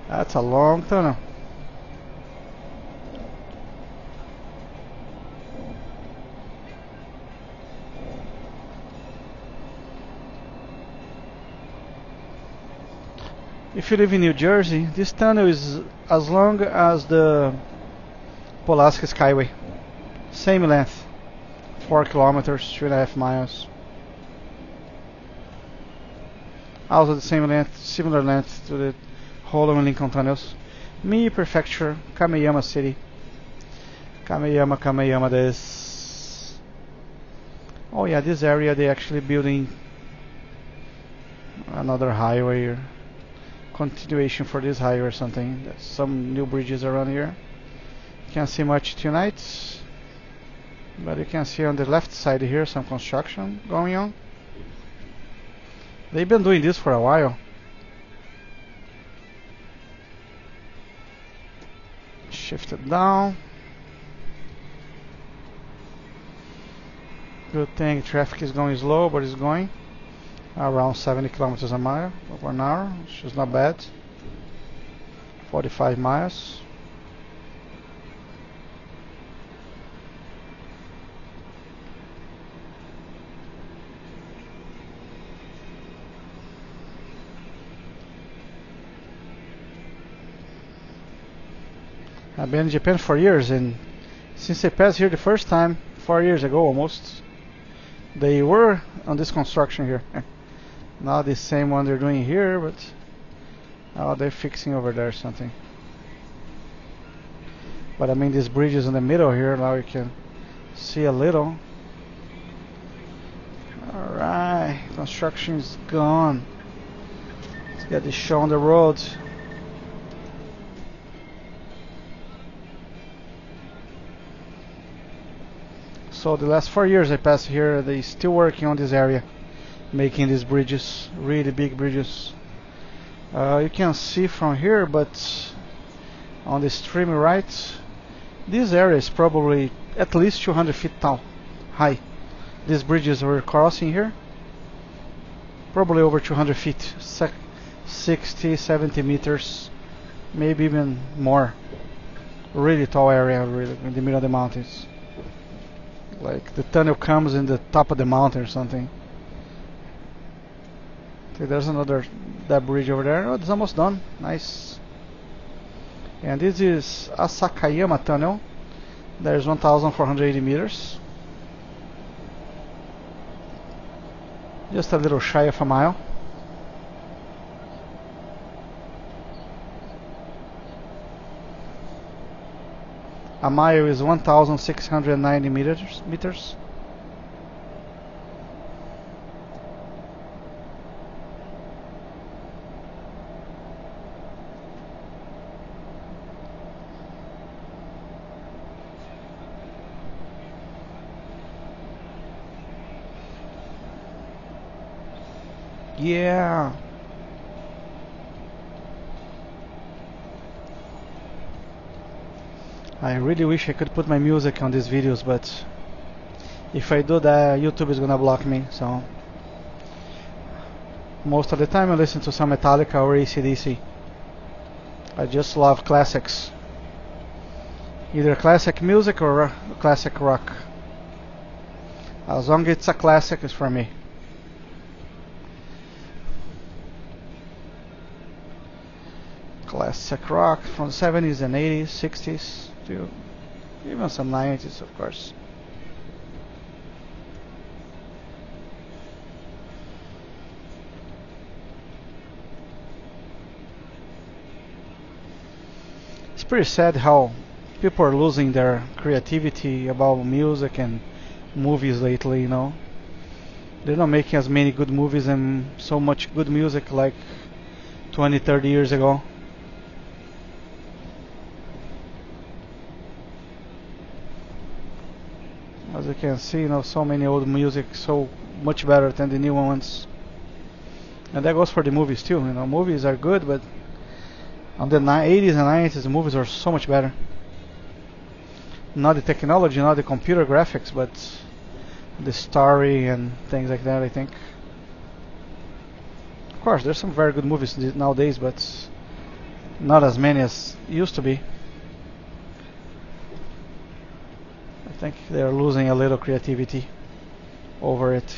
That's a long tunnel. If you live in New Jersey, this tunnel is as long as the Pulaski Skyway. Same length, 4 kilometers, 2.5 miles. Also the same length, similar length to the Hollow and Lincoln tunnels. Mie Prefecture, Kameyama City. Kameyama desu. Oh yeah, this area they actually building another highway or continuation for this highway or something. There's some new bridges around here. Can't see much tonight, but you can see on the left side here some construction going on. They've been doing this for a while. Shift it down. Good thing traffic is going slow, but it's going around 70 kilometers an hour, which is not bad. 45 miles. I've been in Japan for years, and since I passed here the first time, 4 years ago almost, they were on this construction here. Not the same one they're doing here, but they're fixing over there something. But I mean, this bridge is in the middle here, now you can see a little. Alright, construction is gone. Get this show on the road. So the last 4 years I passed here, they still working on this area, making these bridges, really big bridges. You can see from here, but on the extreme right, this area is probably at least 200 feet tall, high. These bridges we're crossing here, probably over 200 feet, 60, 70 meters, maybe even more. Really tall area, really, in the middle of the mountains. Like the tunnel comes in the top of the mountain or something. Okay, there's another, that bridge over there. Oh, it's almost done. Nice. And this is Asakayama Tunnel. There's 1,480 meters. Just a little shy of a mile. A mile is 1,690 meters. Yeah. I really wish I could put my music on these videos, but if I do that, YouTube is gonna block me. So most of the time I listen to some Metallica or AC/DC. I just love classics, either classic music or classic rock. As long as it's a classic, it's for me. Classic rock from the 70s and 80s, 60s. Even some 90s, of course. It's pretty sad how people are losing their creativity about music and movies lately, you know. They're not making as many good movies and so much good music like 20, 30 years ago. As you can see, you know, so many old music, so much better than the new ones. And that goes for the movies too. You know, movies are good, but on the 80s and 90s, the movies are so much better. Not the technology, not the computer graphics, but the story and things like that, I think. Of course, there's some very good movies nowadays, but not as many as used to be. I think they're losing a little creativity over it.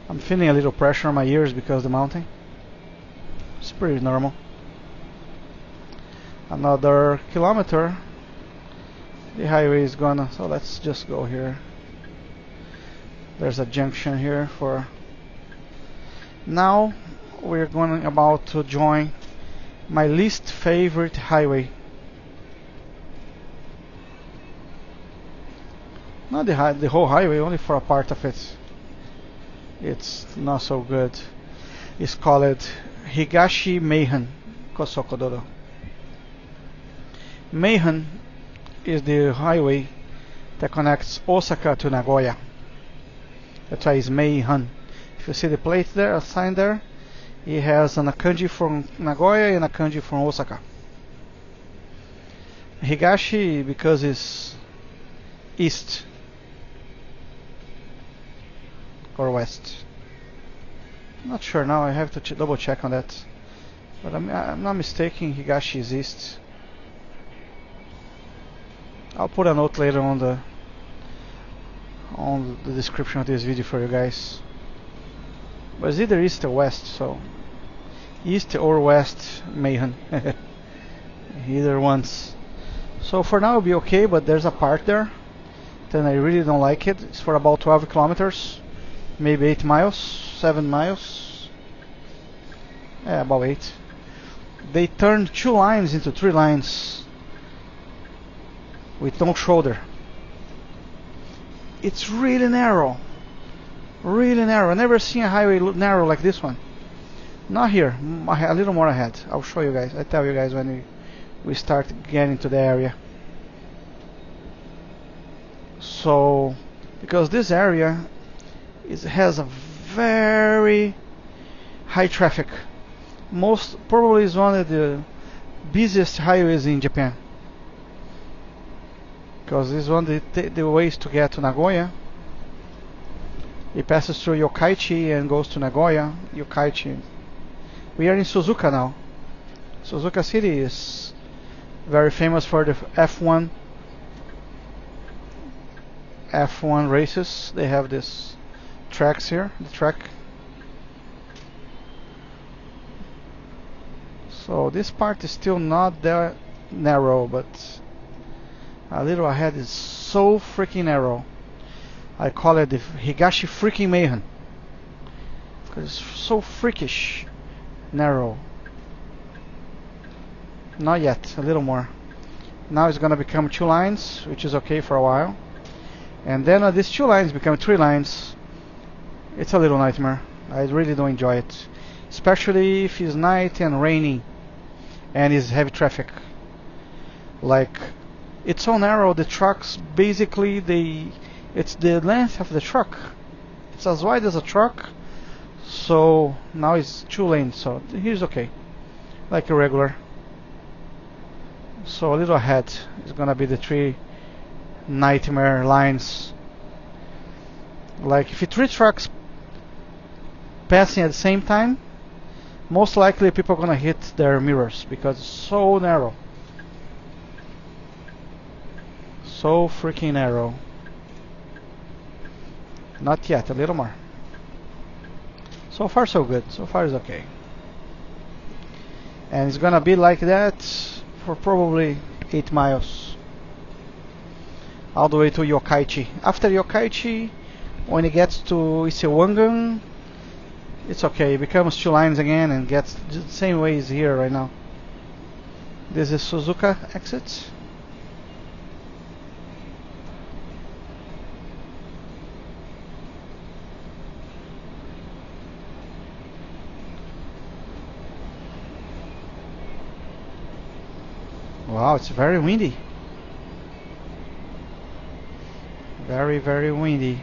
I'm feeling a little pressure on my ears because of the mountain. It's pretty normal. Another kilometer. The highway is gonna, so let's just go here. There's a junction here for. Now we're going about to join my least favorite highway. Not the whole highway, only for a part of it. It's not so good. It's called Higashi Meihan Kosokododo. Meihan is the highway that connects Osaka to Nagoya. That's why it's Meihan. If you see the plate there, a sign there, it has a kanji from Nagoya and a kanji from Osaka. Higashi because it's east or west. Not sure now, I have to double check on that. But I'm not mistaken, Higashi is east. I'll put a note later on the description of this video for you guys. But it's either east or west, so east or west Meihan. Either ones. So for now it'll be okay, but there's a part there then I really don't like it. It's for about 12 kilometers, maybe 8 miles, 7 miles. Yeah, about 8. They turned 2 lines into 3 lines with no shoulder. It's really narrow. Really narrow. I never seen a highway narrow like this one. Not here. A little more ahead. I'll show you guys. I tell you guys when we start getting to the area. So, because this area has a very high traffic. Most probably is one of the busiest highways in Japan. Because this is one of the ways to get to Nagoya. It passes through Yokkaichi and goes to Nagoya. Yokkaichi. We are in Suzuka now. Suzuka City is very famous for the F1 races. They have this tracks here, the track. So this part is still not that narrow, but a little ahead is so freaking narrow. I call it the Higashi freaking Mayhem, because it's so freakish narrow. Not yet, a little more. Now it's gonna become 2 lines, which is okay for a while. And then these 2 lines become 3 lines. It's a little nightmare. I really don't enjoy it. Especially if it's night and raining and it's heavy traffic. Like, it's so narrow, the trucks basically, it's the length of the truck. It's as wide as a truck. So now it's 2 lanes, so here's okay. Like a regular. So a little ahead is gonna be the 3 nightmare lines. Like if 3 trucks passing at the same time, most likely people are gonna hit their mirrors because it's so narrow. So freaking narrow. Not yet, a little more. So far so good, so far is okay. And it's gonna be like that for probably 8 miles. All the way to Yokkaichi. After Yokkaichi, when it gets to Isewangan, it's okay. It becomes 2 lines again and gets the same way as here right now. This is Suzuka exit. Wow, it's very windy. Very, very windy.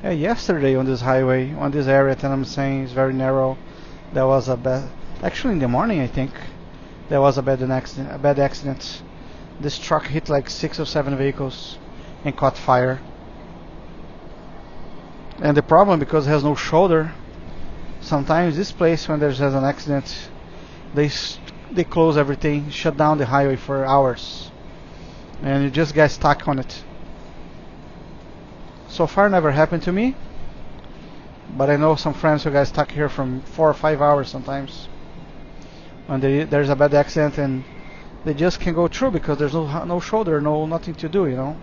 Yeah, yesterday on this highway, on this area that I'm saying is very narrow, there was a bad. Actually, in the morning, I think there was a bad accident. This truck hit like 6 or 7 vehicles and caught fire. And the problem, because it has no shoulder, sometimes this place, when there's an accident, they close everything, shut down the highway for hours, and you just get stuck on it. So far never happened to me, but I know some friends who got stuck here from 4 or 5 hours sometimes when there's a bad accident and they just can't go through because there's no shoulder, nothing to do, you know.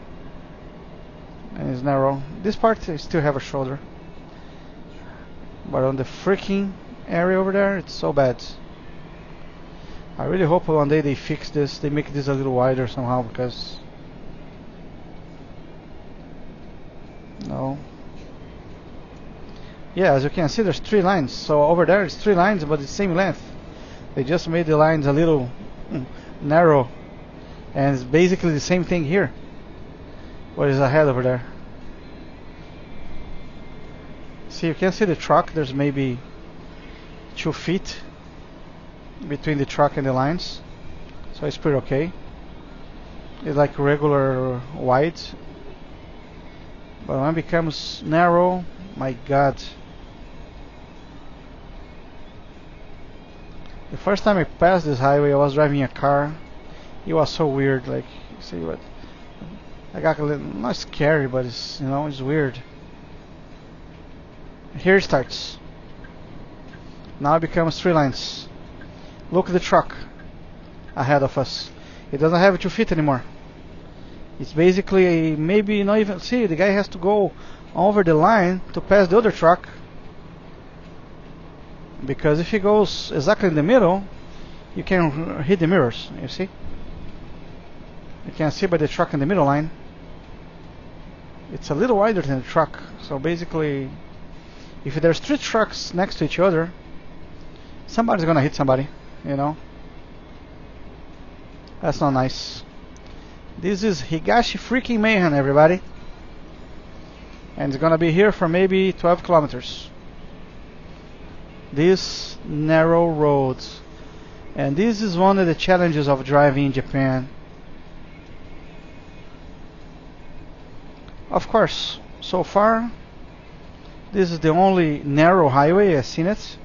And it's narrow. This part I still have a shoulder, but on the freaking area over there, it's so bad. I really hope one day they fix this, they make this a little wider somehow, because no. Yeah, as you can see, there's 3 lines. So over there it's 3 lines, but it's the same length. They just made the lines a little narrow, and it's basically the same thing here. What is ahead over there? See, you can see the truck. There's maybe 2 feet between the truck and the lines, so it's pretty okay. It's like regular wide, but when it becomes narrow, my God. The first time I passed this highway, I was driving a car. It was so weird. Like, see what? I got a little, not scary, but it's, it's weird. Here it starts. Now it becomes 3 lines. Look at the truck ahead of us. It doesn't have 2 feet anymore. It's basically maybe not even. See, the guy has to go over the line to pass the other truck. Because if he goes exactly in the middle, you can hit the mirrors, you see? You can see by the truck in the middle line. It's a little wider than the truck, so basically if there's 3 trucks next to each other, somebody's gonna hit somebody, you know? That's not nice. This is Higashi freaking Mayhem, everybody. And it's gonna be here for maybe 12 kilometers. These narrow roads. And this is one of the challenges of driving in Japan. Of course, so far, this is the only narrow highway I've seen it.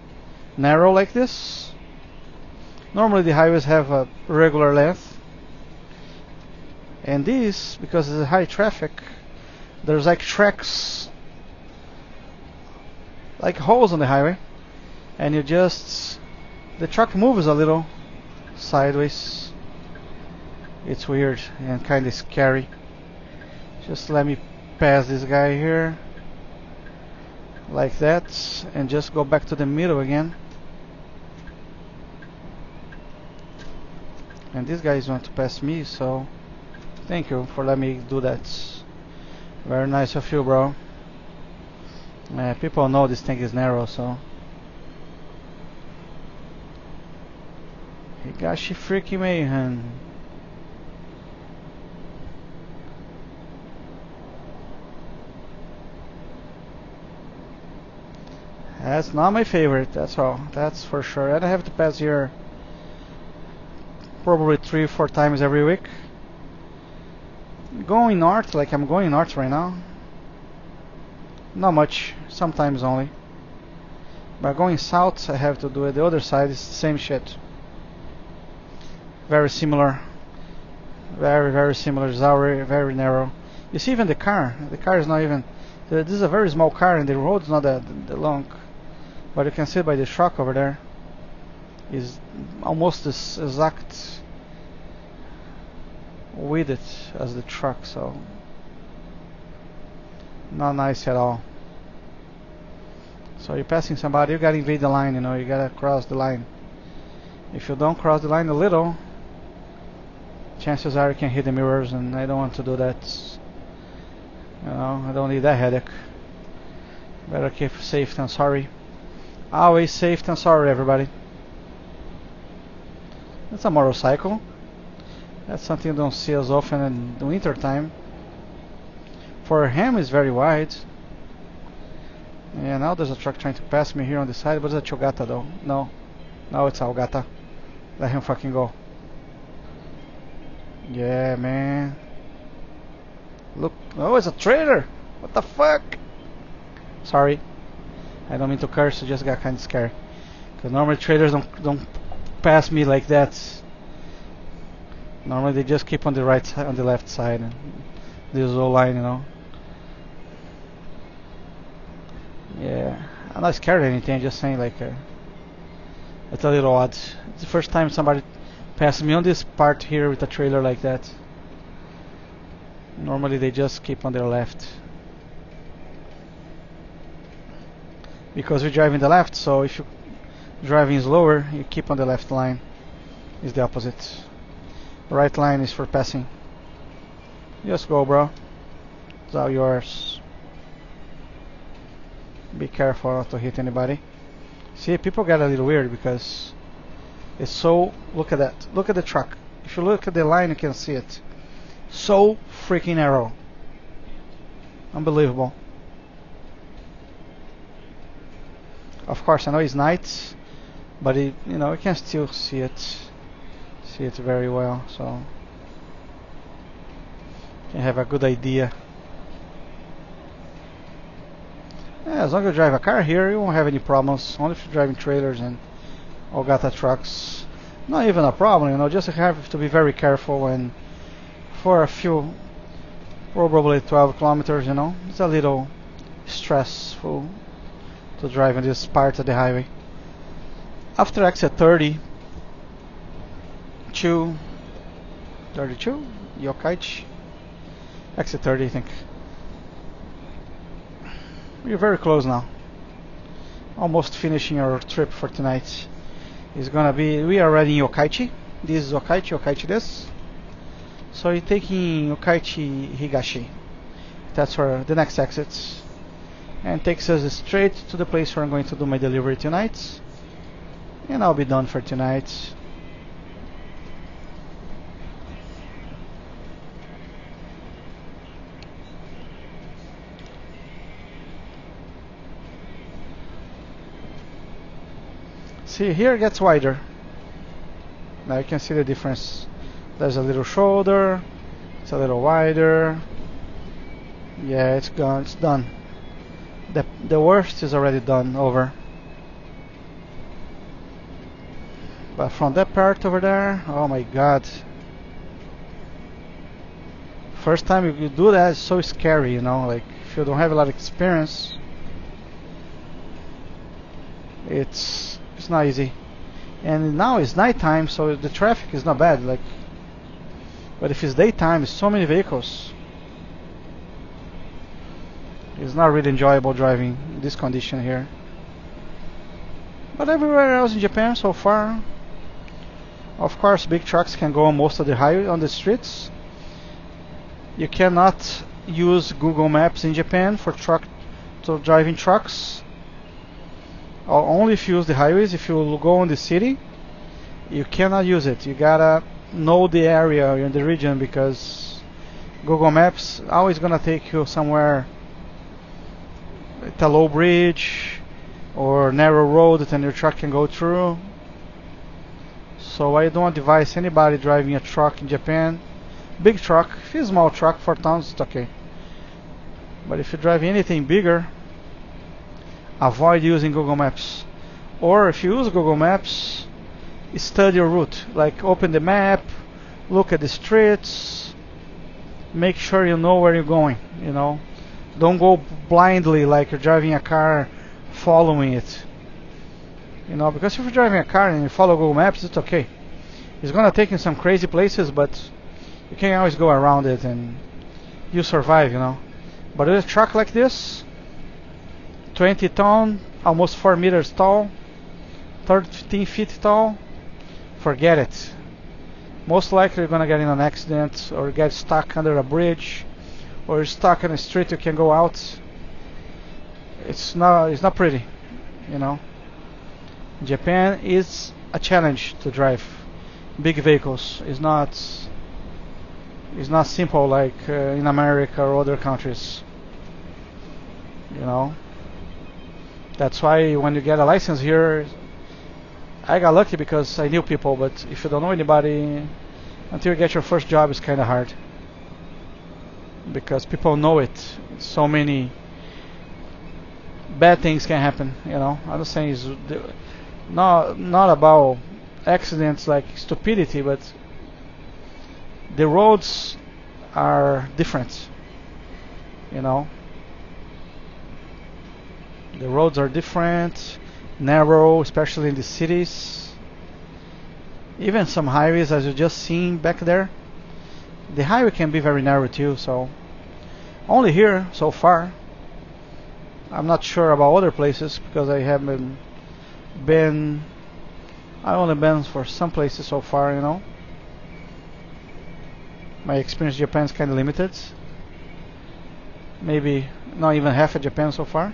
Narrow like this. Normally the highways have a regular length. And this, because it's high traffic, there's like tracks, like holes on the highway. And the truck moves a little sideways. It's weird and kind of scary. Just let me pass this guy here like that and just go back to the middle again. And this guy is going to pass me, so thank you for letting me do that. Very nice of you, bro. People know this thing is narrow, so Higashi freaking Mayhem. That's not my favorite, that's all. That's for sure. And I have to pass here probably 3-4 times every week. Going north, like I'm going north right now. Not much, sometimes only. But going south, I have to do it. The other side is the same shit. Very similar. Very, very similar. It's very, very narrow. You see, even the car. The car is not even. This is a very small car, and the road is not that long. But you can see by the truck over there. Is almost this exact with it as the truck, so not nice at all. So you're passing somebody, you gotta invade the line, you know, you gotta cross the line. If you don't cross the line a little, chances are you can hit the mirrors, and I don't want to do that. You know, I don't need that headache. Better keep safe than sorry. Always safe than sorry, everybody. That's a motorcycle. That's something you don't see as often in the winter time. For him, it's very wide. Yeah, now there's a truck trying to pass me here on the side, but it's a Chogata though. No, it's Algata. Let him fucking go. Yeah, man. Look, oh, it's a trailer. What the fuck? Sorry, I don't mean to curse. I just got kind of scared. Because normally trailers don't pass me like that. Normally they just keep on the right side, on the left side, and this whole line, you know. Yeah, I'm not scared of anything. I'm just saying, like, it's a little odd. It's the first time somebody passed me on this part here with a trailer like that. Normally they just keep on their left. Because we're driving the left, so if you're driving slower, you keep on the left line. It's the opposite. Right line is for passing. Just go, bro. It's all yours. Be careful not to hit anybody. See, people get a little weird because it's so... Look at that. Look at the truck. If you look at the line, you can see it. So freaking narrow. Unbelievable. Of course, I know it's night, but you know, you can still see it. See it very well, so you can have a good idea. Yeah, as long as you drive a car here, you won't have any problems. Only if you're driving trailers and Ogata trucks, not even a problem. You know, just have to be very careful, and for a few, probably 12 kilometers, you know, it's a little stressful to drive in this part of the highway. After exit 32, Yokkaichi, exit 30, I think. We're very close now. Almost finishing our trip for tonight. is gonna be, we are already in Yokkaichi. This is Yokkaichi, Yokkaichi this. So you're taking Yokkaichi Higashi. That's where the next exit. And takes us straight to the place where I'm going to do my delivery tonight. And I'll be done for tonight. See, here it gets wider. Now you can see the difference. There's a little shoulder. It's a little wider. Yeah, it's gone. It's done. The worst is already done. Over. But from that part over there, oh my god. First time you do that, it's so scary, you know. Like if you don't have a lot of experience, it's not easy. And now it's nighttime, so the traffic is not bad. Like, but if it's daytime, it's so many vehicles. It's not really enjoyable driving in this condition here. But everywhere else in Japan so far, of course, big trucks can go on most of the highway on the streets. You cannot use Google Maps in Japan for driving trucks. Only if you use the highways. If you go in the city, you cannot use it. You gotta know the area in the region, because Google Maps always gonna take you somewhere at a low bridge or narrow road that your truck can go through. So I don't advise anybody driving a truck in Japan. Big truck, if it's a small truck, 4 tons, it's okay. But if you drive anything bigger, avoid using Google Maps. Or if you use Google Maps, study your route. Like open the map, look at the streets, make sure you know where you're going, you know. Don't go blindly like you're driving a car following it. You know, because if you're driving a car and you follow Google Maps, it's okay. It's gonna take you some crazy places, but you can always go around it and you survive, you know. But with a truck like this, 20 ton, almost 4 meters tall, 13 feet tall, forget it. Most likely you're gonna get in an accident or get stuck under a bridge, or you're stuck in a street you can go out. It's not pretty, you know. Japan is a challenge to drive big vehicles. It's not simple like in America or other countries, you know. That's why when you get a license here, I got lucky because I knew people, but if you don't know anybody, until you get your first job, it's kind of hard, because people know it. So many bad things can happen, you know. I'm not saying it's not about accidents like stupidity, but the roads are different, you know. The roads are different, narrow, especially in the cities. Even some highways, as you just seen back there, the highway can be very narrow too. So only here so far. I'm not sure about other places because I haven't been. I only been for some places so far, you know. My experience in Japan is kind of limited. Maybe not even half of Japan so far.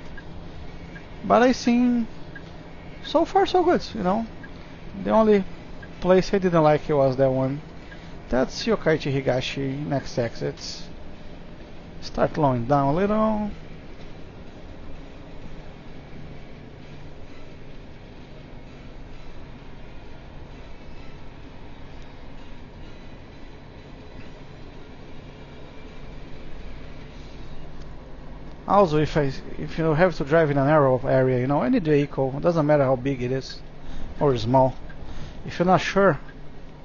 But I seen so far so good, you know. The only place I didn't like it was that one. That's Yokkaichi Higashi, next exit. Start slowing down a little. Also, if you have to drive in a narrow area, you know, any vehicle, it doesn't matter how big it is or small. If you're not sure,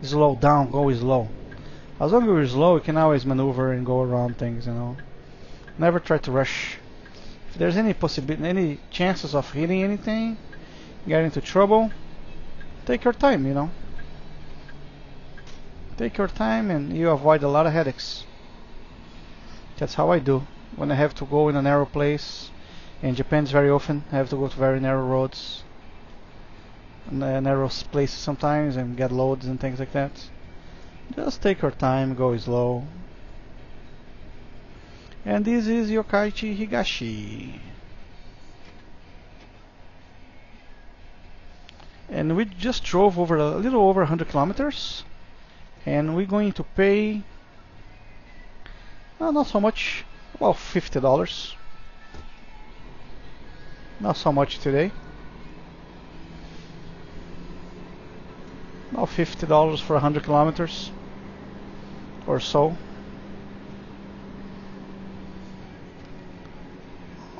slow down, go slow. As long as you're slow, you can always maneuver and go around things, you know. Never try to rush. If there's any possibility, any chances of hitting anything, get into trouble, take your time, you know. Take your time and you avoid a lot of headaches. That's how I do. When I have to go in a narrow place, in Japan very often I have to go to very narrow roads. narrow places sometimes and get loads and things like that. Just take your time, go slow. And this is Yokkaichi Higashi. And we just drove over a little over 100 kilometers, and we're going to pay not so much, about $50. Not so much today. About $50 for 100 kilometers or so.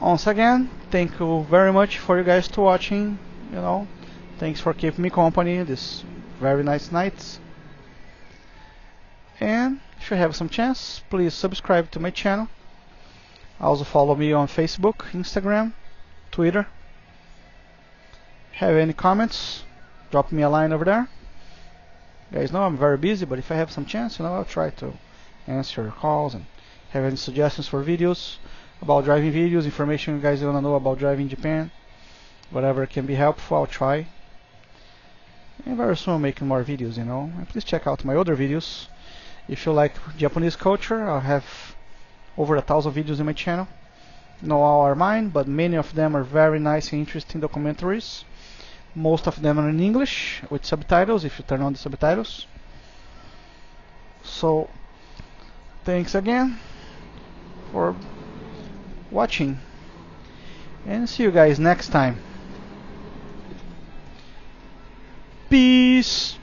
Once again, thank you very much for you guys to watching. Thanks for keeping me company this very nice night. And if you have some chance, please subscribe to my channel. Also follow me on Facebook, Instagram, Twitter. Have any comments, drop me a line over there. You guys know I'm very busy, but if I have some chance, I'll try to answer your calls and have any suggestions for videos about driving videos, information you guys want to know about driving in Japan. Whatever can be helpful, I'll try. And very soon I'm making more videos, And please check out my other videos. If you like Japanese culture, I have over 1,000 videos in my channel. Not all are mine, but many of them are very nice and interesting documentaries. Most of them are in English with subtitles if you turn on the subtitles. So, thanks again for watching, and see you guys next time. Peace.